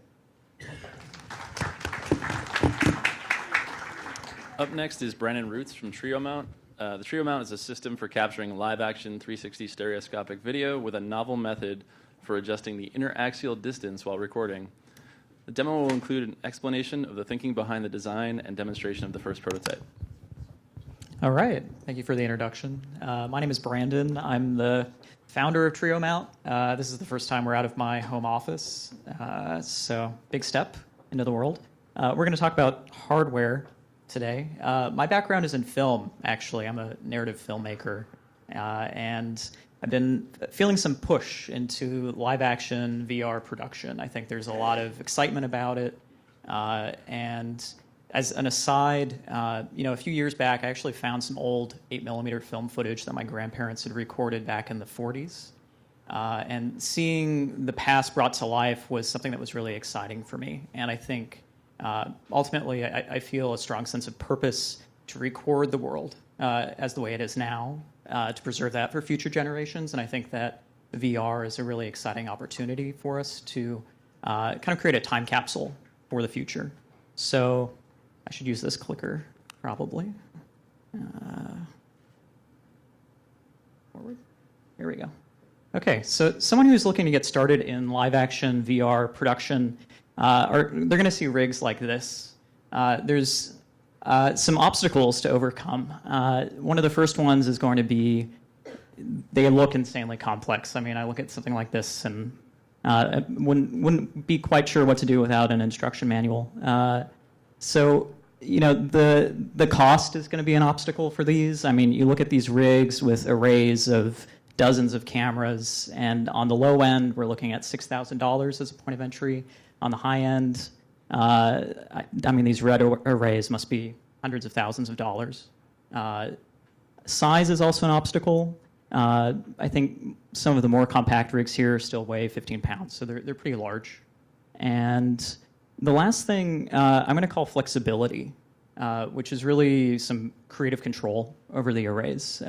Up next is Brandon Roots from TrioMount. The TrioMount is a system for capturing live-action 360 stereoscopic video with a novel method for adjusting the interaxial distance while recording. The demo will include an explanation of the thinking behind the design and demonstration of the first prototype. All right. Thank you for the introduction. My name is Brandon. I'm the founder of TrioMount. This is the first time we're out of my home office, so big step into the world. We're going to talk about hardware today. My background is in film, actually. I'm a narrative filmmaker, and I've been feeling some push into live-action VR production. I think there's a lot of excitement about it, and as an aside, a few years back, I actually found some old 8mm film footage that my grandparents had recorded back in the 40s, and seeing the past brought to life was something that was really exciting for me, and I think ultimately, I feel a strong sense of purpose to record the world as the way it is now, to preserve that for future generations. And I think that VR is a really exciting opportunity for us to kind of create a time capsule for the future. So I should use this clicker, probably. Forward. Here we go. Okay, so someone who's looking to get started in live-action VR production, they're going to see rigs like this. There's some obstacles to overcome. One of the first ones is going to be they look insanely complex. I mean, I look at something like this and wouldn't be quite sure what to do without an instruction manual. So the cost is going to be an obstacle for these. I mean, you look at these rigs with arrays of dozens of cameras, and on the low end, we're looking at $6,000 as a point of entry. On the high end, these red arrays must be hundreds of thousands of dollars. Size is also an obstacle. I think some of the more compact rigs here still weigh 15 pounds, so they're pretty large. And The last thing I'm going to call flexibility, which is really some creative control over the arrays.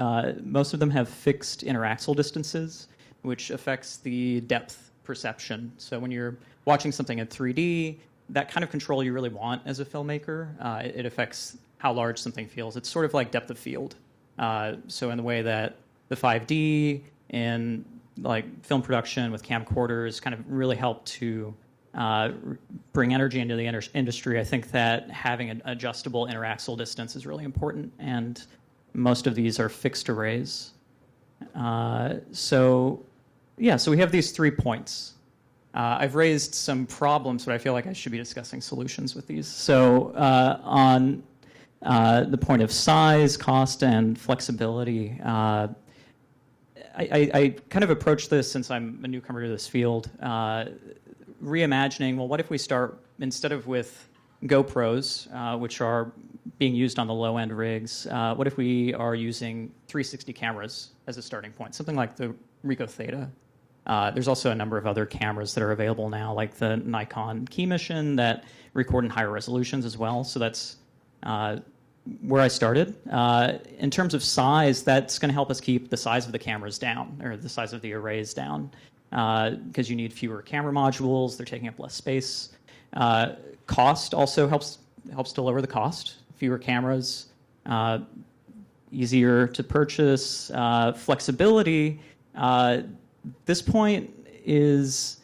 Most of them have fixed interaxle distances, which affects the depth perception. So when you're watching something in 3D, that kind of control you really want as a filmmaker. It affects how large something feels. It's sort of like depth of field. So in the way that the 5D in like film production with camcorders kind of really help to bring energy into the industry, I think that having an adjustable interaxle distance is really important, and most of these are fixed arrays. So we have these 3 points. I've raised some problems, but I feel like I should be discussing solutions with these. So on the point of size, cost, and flexibility, I kind of approach this, since I'm a newcomer to this field, reimagining, well, what if we start, instead of with GoPros, which are being used on the low-end rigs, what if we are using 360 cameras as a starting point, something like the Ricoh Theta. There's also a number of other cameras that are available now, like the Nikon Key Mission, that record in higher resolutions as well. So that's where I started. In terms of size, that's going to help us keep the size of the cameras down, or the size of the arrays down, because you need fewer camera modules. They're taking up less space. Cost also helps to lower the cost. Fewer cameras, easier to purchase. Flexibility. This point is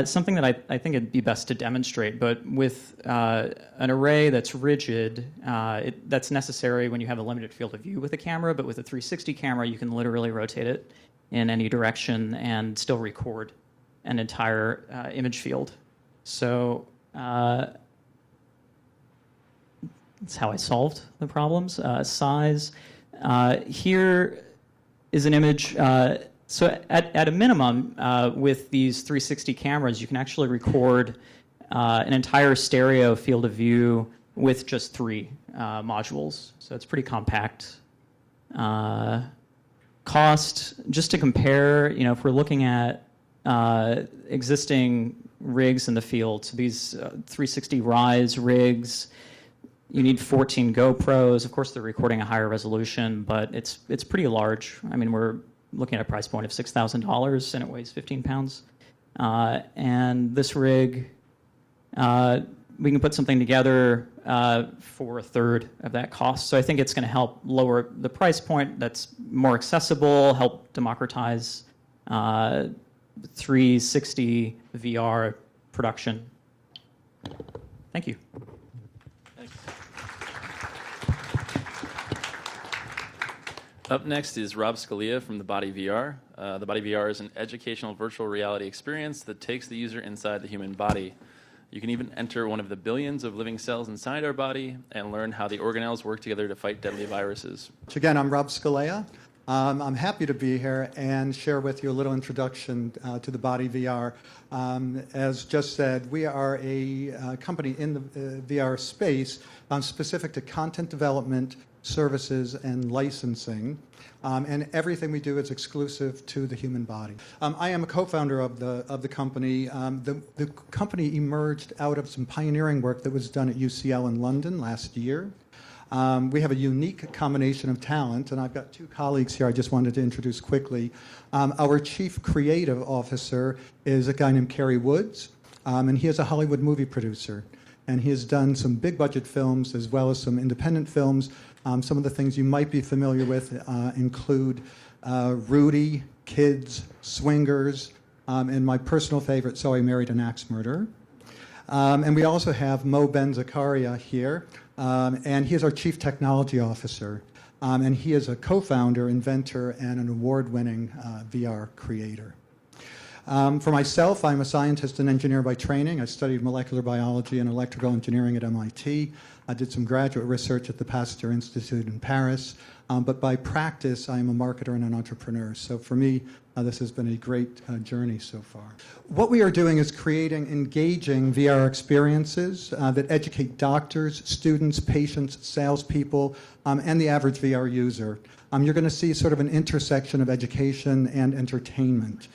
something that I think it'd be best to demonstrate, but with an array that's rigid, that's necessary when you have a limited field of view with a camera, but with a 360 camera, you can literally rotate it in any direction and still record an entire image field. So that's how I solved the problems. Size. Here is an image. So at a minimum, with these 360 cameras, you can actually record an entire stereo field of view with just 3 modules. So it's pretty compact. Cost, just to compare, if we're looking at existing rigs in the field, so these 360 Rise rigs, you need 14 GoPros. Of course, they're recording a higher resolution, but it's pretty large. I mean, we're looking at a price point of $6,000, and it weighs 15 pounds. And this rig, we can put something together for a third of that cost. So I think it's going to help lower the price point. That's more accessible, help democratize 360 VR production. Thank you. Up next is Rob Scalia from the BodyVR. The BodyVR is an educational virtual reality experience that takes the user inside the human body. You can even enter one of the billions of living cells inside our body and learn how the organelles work together to fight deadly viruses. Again, I'm Rob Scalia. I'm happy to be here and share with you a little introduction to the BodyVR. As just said, we are a company in the VR space specific to content development, services, and licensing, and everything we do is exclusive to the human body. I am a co-founder of the company. The company emerged out of some pioneering work that was done at UCL in London last year. We have a unique combination of talent, and I've got 2 colleagues here I just wanted to introduce quickly. Our chief creative officer is a guy named Kerry Woods, and he is a Hollywood movie producer. And he has done some big budget films as well as some independent films. Some of the things you might be familiar with include Rudy, Kids, Swingers, and my personal favorite, So I Married an Axe Murderer. And we also have Mo Ben Zakaria here, and he is our Chief Technology Officer. And he is a co-founder, inventor, and an award-winning VR creator. For myself, I'm a scientist and engineer by training. I studied molecular biology and electrical engineering at MIT. I did some graduate research at the Pasteur Institute in Paris. But by practice, I'm a marketer and an entrepreneur. So for me, this has been a great journey so far. What we are doing is creating engaging VR experiences that educate doctors, students, patients, salespeople, and the average VR user. You're going to see sort of an intersection of education and entertainment.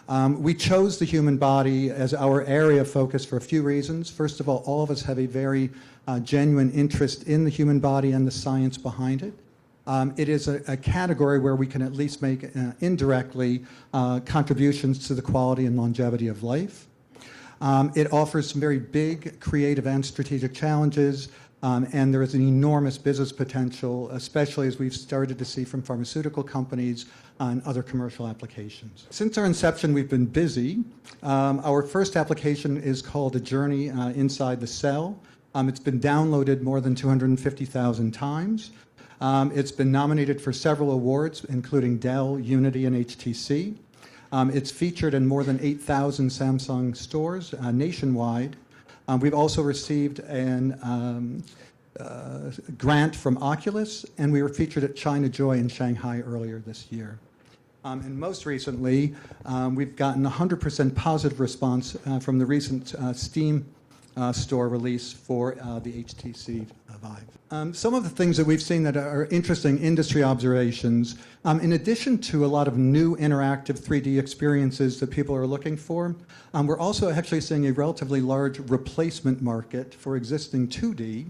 We chose the human body as our area of focus for a few reasons. First of all of us have a very genuine interest in the human body and the science behind it. It is a category where we can at least make indirectly contributions to the quality and longevity of life. It offers some very big creative and strategic challenges, and there is an enormous business potential, especially as we've started to see from pharmaceutical companies and other commercial applications. Since our inception, we've been busy. Our first application is called A Journey Inside the Cell. It's been downloaded more than 250,000 times. It's been nominated for several awards, including Dell, Unity, and HTC. It's featured in more than 8,000 Samsung stores nationwide. We've also received an grant from Oculus, and we were featured at China Joy in Shanghai earlier this year. And most recently, we've gotten 100% positive response from the recent Steam store release for the HTC Vive. Some of the things that we've seen that are interesting industry observations, in addition to a lot of new interactive 3D experiences that people are looking for, we're also actually seeing a relatively large replacement market for existing 2D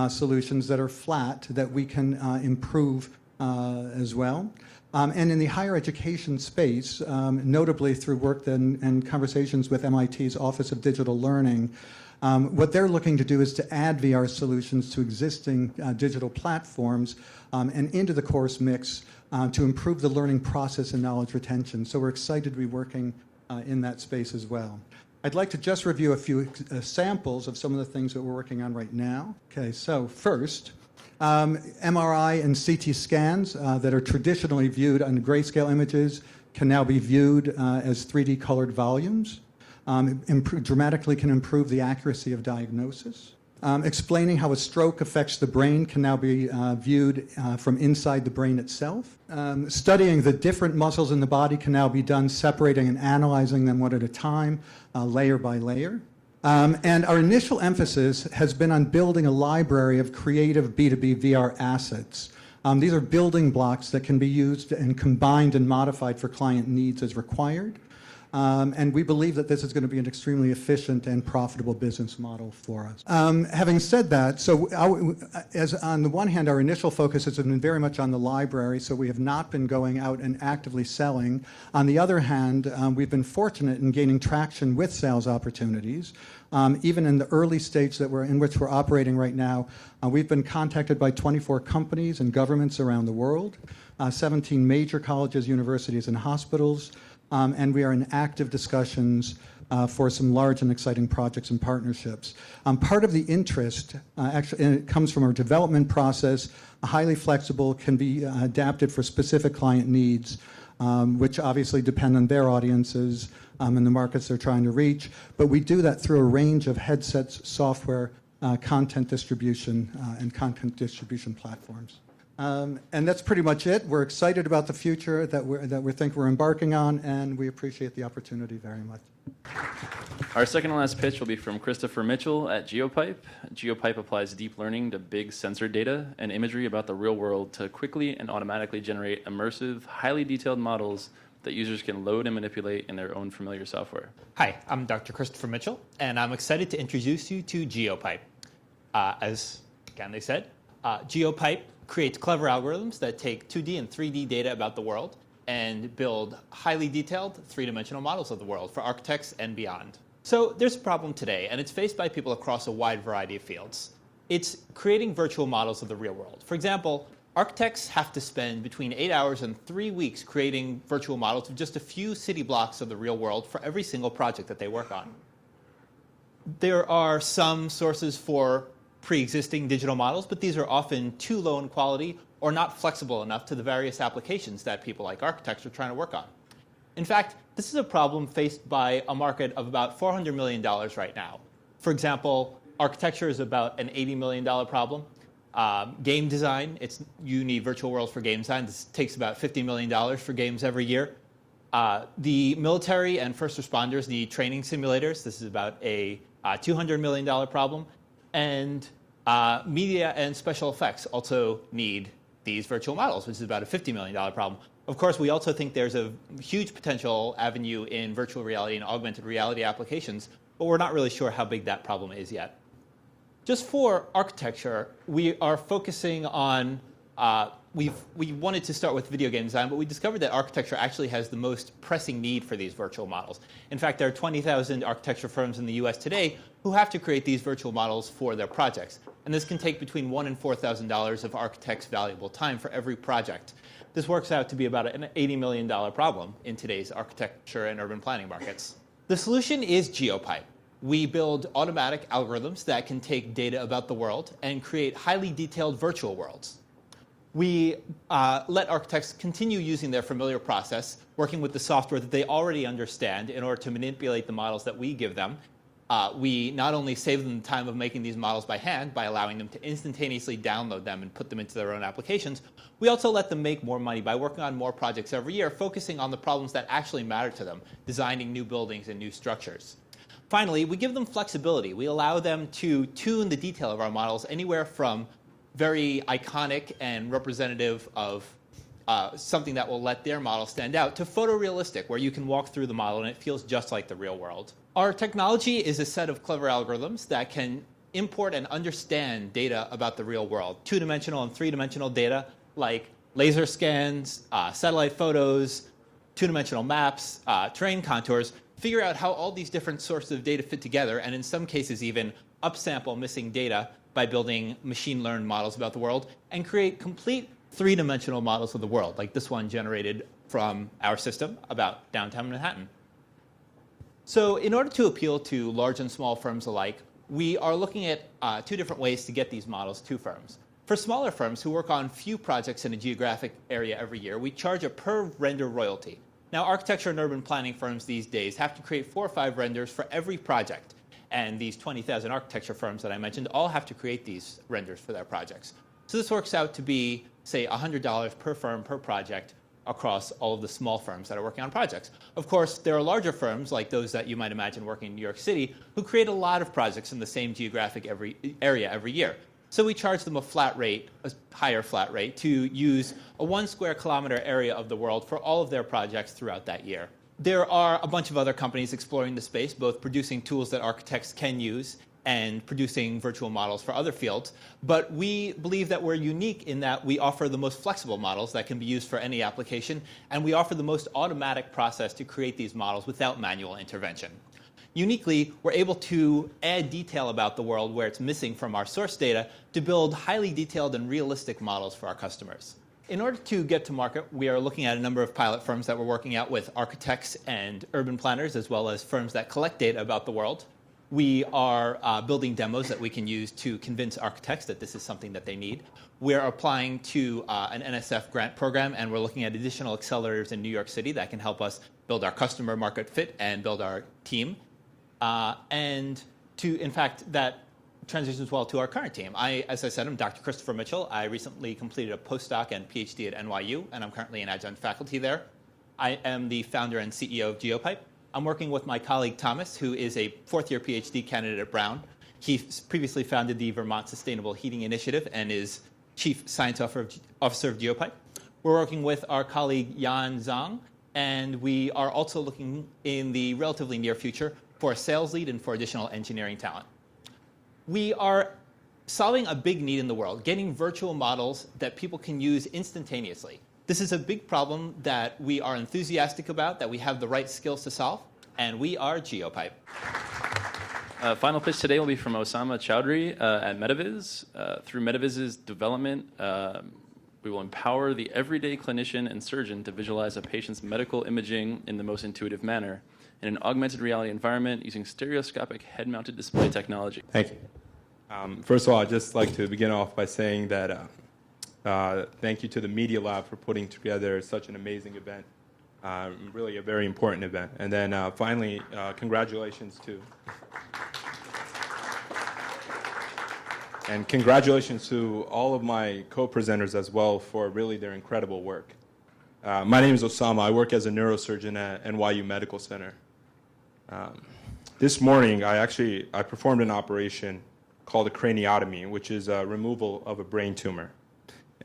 solutions that are flat that we can improve as well. And in the higher education space, notably through work and conversations with MIT's Office of Digital Learning, what they're looking to do is to add VR solutions to existing digital platforms and into the course mix to improve the learning process and knowledge retention. So we're excited to be working in that space as well. I'd like to just review a few samples of some of the things that we're working on right now. Okay, so first, MRI and CT scans that are traditionally viewed on grayscale images can now be viewed as 3D colored volumes. Dramatically can improve the accuracy of diagnosis. Explaining how a stroke affects the brain can now be viewed from inside the brain itself. Studying the different muscles in the body can now be done separating and analyzing them one at a time, layer by layer. And our initial emphasis has been on building a library of creative B2B VR assets. These are building blocks that can be used and combined and modified for client needs as required. And we believe that this is going to be an extremely efficient and profitable business model for us. Having said that, so as on the one hand, our initial focus has been very much on the library, so we have not been going out and actively selling. On the other hand, we've been fortunate in gaining traction with sales opportunities. Even in the early stage in which we're operating right now, we've been contacted by 24 companies and governments around the world, 17 major colleges, universities, and hospitals. And we are in active discussions for some large and exciting projects and partnerships. Part of the interest actually it comes from our development process, highly flexible, can be adapted for specific client needs, which obviously depend on their audiences and the markets they're trying to reach. But we do that through a range of headsets, software, content distribution, and content distribution platforms. And that's pretty much it. We're excited about the future that we think we're embarking on, and we appreciate the opportunity very much. Our second and last pitch will be from Christopher Mitchell at Geopipe. Geopipe applies deep learning to big sensor data and imagery about the real world to quickly and automatically generate immersive, highly detailed models that users can load and manipulate in their own familiar software. Hi, I'm Dr. Christopher Mitchell, and I'm excited to introduce you to Geopipe. As Ganley said, Geopipe creates clever algorithms that take 2D and 3D data about the world and build highly detailed three-dimensional models of the world for architects and beyond. So there's a problem today, and it's faced by people across a wide variety of fields. It's creating virtual models of the real world. For example, architects have to spend between 8 hours and 3 weeks creating virtual models of just a few city blocks of the real world for every single project that they work on. There are some sources for pre-existing digital models, but these are often too low in quality or not flexible enough to the various applications that people like architects are trying to work on. In fact, this is a problem faced by a market of about $400 million right now. For example, architecture is about an $80 million problem. Game design, you need virtual worlds for game design. This takes about $50 million for games every year. The military and first responders need training simulators. This is about a $200 million problem. And media and special effects also need these virtual models, which is about a $50 million problem. Of course, we also think there's a huge potential avenue in virtual reality and augmented reality applications, but we're not really sure how big that problem is yet. Just for architecture, we are focusing on, we wanted to start with video game design, but we discovered that architecture actually has the most pressing need for these virtual models. In fact, there are 20,000 architecture firms in the US today who have to create these virtual models for their projects. And this can take between $1,000 and $4,000 of architects' valuable time for every project. This works out to be about an $80 million problem in today's architecture and urban planning markets. The solution is Geopipe. We build automatic algorithms that can take data about the world and create highly detailed virtual worlds. We let architects continue using their familiar process, working with the software that they already understand in order to manipulate the models that we give them. We not only save them the time of making these models by hand by allowing them to instantaneously download them and put them into their own applications, we also let them make more money by working on more projects every year, focusing on the problems that actually matter to them, designing new buildings and new structures. Finally, we give them flexibility. We allow them to tune the detail of our models anywhere from very iconic and representative of something that will let their model stand out to photorealistic, where you can walk through the model and it feels just like the real world. Our technology is a set of clever algorithms that can import and understand data about the real world, two-dimensional and three-dimensional data like laser scans, satellite photos, two-dimensional maps, terrain contours, figure out how all these different sources of data fit together, and in some cases even upsample missing data by building machine-learned models about the world, and create complete three-dimensional models of the world, like this one generated from our system about downtown Manhattan. So in order to appeal to large and small firms alike, we are looking at two different ways to get these models to firms. For smaller firms who work on few projects in a geographic area every year, we charge a per-render royalty. Now, architecture and urban planning firms these days have to create 4 or 5 renders for every project. And these 20,000 architecture firms that I mentioned all have to create these renders for their projects. So this works out to be, say, $100 per firm per project across all of the small firms that are working on projects. Of course, there are larger firms, like those that you might imagine working in New York City, who create a lot of projects in the same geographic area every year. So we charge them a flat rate, a higher flat rate, to use a 1 square kilometer area of the world for all of their projects throughout that year. There are a bunch of other companies exploring the space, both producing tools that architects can use and producing virtual models for other fields. But we believe that we're unique in that we offer the most flexible models that can be used for any application, and we offer the most automatic process to create these models without manual intervention. Uniquely, we're able to add detail about the world where it's missing from our source data to build highly detailed and realistic models for our customers. In order to get to market, we are looking at a number of pilot firms that we're working out with architects and urban planners, as well as firms that collect data about the world. We are building demos that we can use to convince architects that this is something that they need. We're applying to an NSF grant program, and we're looking at additional accelerators in New York City that can help us build our customer market fit and build our team. In fact, that transitions well to our current team. As I said, I'm Dr. Christopher Mitchell. I recently completed a postdoc and PhD at NYU, and I'm currently an adjunct faculty there. I am the founder and CEO of Geopipe. I'm working with my colleague Thomas, who is a 4th-year PhD candidate at Brown. He previously founded the Vermont Sustainable Heating Initiative and is Chief Science Officer of Geopipe. We're working with our colleague Yan Zhang, and we are also looking in the relatively near future for a sales lead and for additional engineering talent. We are solving a big need in the world, getting virtual models that people can use instantaneously. This is a big problem that we are enthusiastic about, that we have the right skills to solve, and we are Geopipe. Final pitch today will be from Osama Chowdhury at MetaViz. Through MetaViz's development, we will empower the everyday clinician and surgeon to visualize a patient's medical imaging in the most intuitive manner in an augmented reality environment using stereoscopic head-mounted display technology. Thank you. First of all, I'd just like to begin off by saying that thank you to the Media Lab for putting together such an amazing event, really a very important event. And then finally, congratulations to all of my co-presenters as well for really their incredible work. My name is Osama. I work as a neurosurgeon at NYU Medical Center. This morning, I performed an operation called a craniotomy, which is a removal of a brain tumor.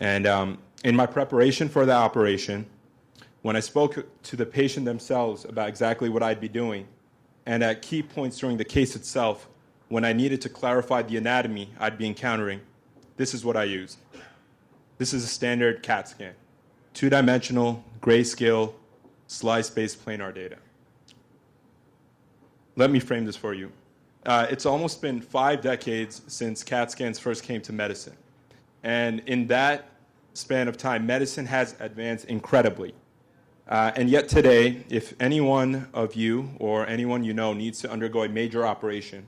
And in my preparation for the operation, When I spoke to the patient themselves about exactly what I'd be doing, and at key points during the case itself, when I needed to clarify the anatomy I'd be encountering, this is what I used. This is a standard CAT scan. 2-dimensional, grayscale, slice-based planar data. Let me frame this for you. It's almost been 5 decades since CAT scans first came to medicine. And in that span of time, medicine has advanced incredibly. And yet today, if any one of you or anyone you know needs to undergo a major operation,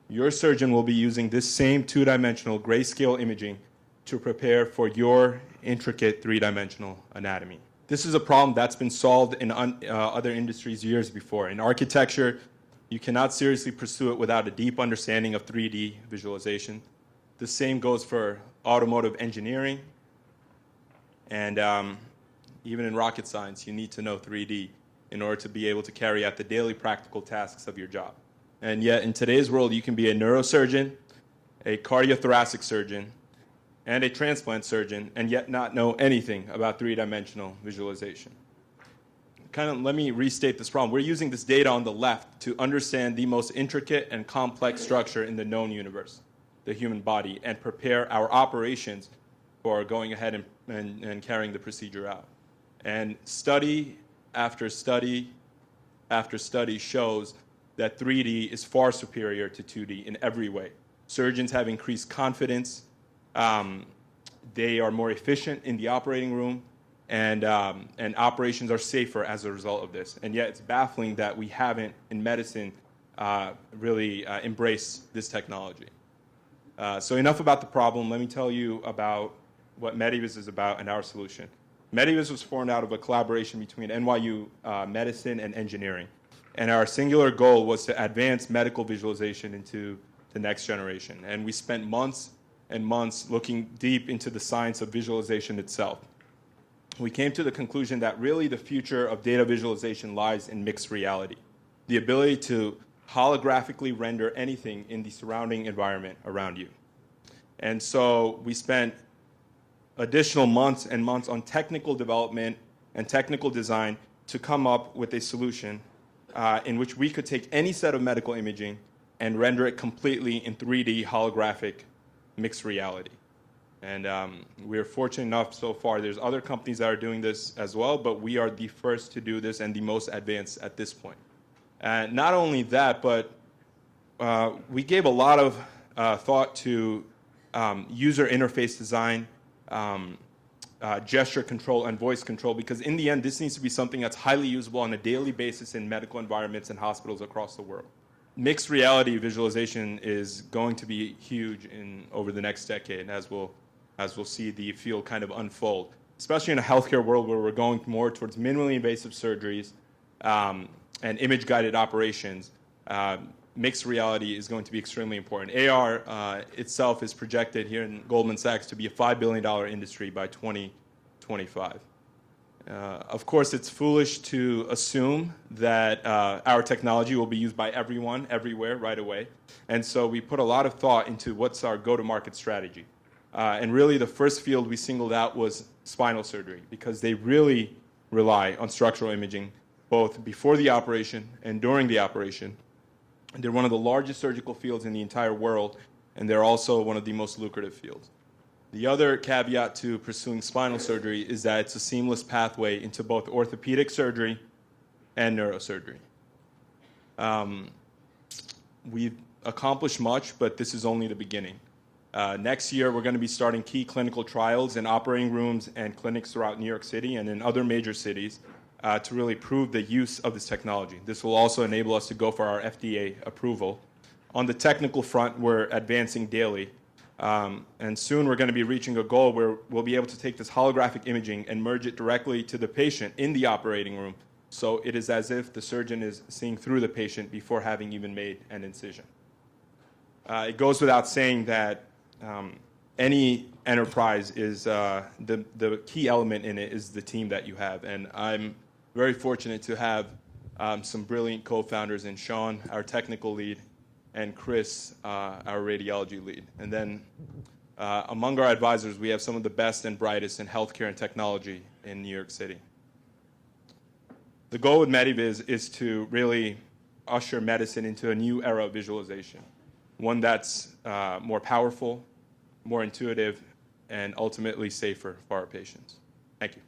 your surgeon will be using this same 2-dimensional grayscale imaging to prepare for your intricate 3-dimensional anatomy. This is a problem that's been solved in other industries years before. In architecture, you cannot seriously pursue it without a deep understanding of 3D visualization. The same goes for automotive engineering. And even in rocket science, you need to know 3D in order to be able to carry out the daily practical tasks of your job. And yet, in today's world, you can be a neurosurgeon, a cardiothoracic surgeon, and a transplant surgeon, and yet not know anything about 3-dimensional visualization. Let me restate this problem. We're using this data on the left to understand the most intricate and complex structure in the known universe, the human body, and prepare our operations for going ahead and carrying the procedure out. And study after study after study shows that 3D is far superior to 2D in every way. Surgeons have increased confidence. They are more efficient in the operating room, and operations are safer as a result of this. And yet it's baffling that we haven't, in medicine, really embraced this technology. So enough about the problem. Let me tell you about what Medivis is about and our solution. Medivis was formed out of a collaboration between NYU medicine and engineering. And our singular goal was to advance medical visualization into the next generation. And we spent months and months looking deep into the science of visualization itself. We came to the conclusion that really the future of data visualization lies in mixed reality, the ability to holographically render anything in the surrounding environment around you. And so we spent additional months and months on technical development and technical design to come up with a solution in which we could take any set of medical imaging and render it completely in 3D holographic mixed reality. And we're fortunate enough so far. There's other companies that are doing this as well, but we are the first to do this and the most advanced at this point. And not only that, but we gave a lot of thought to user interface design, gesture control, and voice control, because in the end, this needs to be something that's highly usable on a daily basis in medical environments and hospitals across the world. Mixed reality visualization is going to be huge over the next decade, as we'll see the field kind of unfold, especially in a healthcare world where we're going more towards minimally invasive surgeries and image-guided operations. Mixed reality is going to be extremely important. AR itself is projected here in Goldman Sachs to be a $5 billion industry by 2025. Of course, it's foolish to assume that our technology will be used by everyone, everywhere, right away. And so we put a lot of thought into what's our go-to-market strategy. And really, the first field we singled out was spinal surgery, because they really rely on structural imaging, both before the operation and during the operation. And they're one of the largest surgical fields in the entire world, and they're also one of the most lucrative fields. The other caveat to pursuing spinal surgery is that it's a seamless pathway into both orthopedic surgery and neurosurgery. We've accomplished much, but this is only the beginning. Next year, we're going to be starting key clinical trials in operating rooms and clinics throughout New York City and in other major cities to really prove the use of this technology. This will also enable us to go for our FDA approval. On the technical front, we're advancing daily. And soon we're going to be reaching a goal where we'll be able to take this holographic imaging and merge it directly to the patient in the operating room. So it is as if the surgeon is seeing through the patient before having even made an incision. It goes without saying that any enterprise is the key element in it is the team that you have. And I'm very fortunate to have some brilliant co-founders in Sean, our technical lead, and Chris, our radiology lead. And then among our advisors, we have some of the best and brightest in healthcare and technology in New York City. The goal with MediViz is to really usher medicine into a new era of visualization, one that's more powerful, more intuitive, and ultimately safer for our patients. Thank you.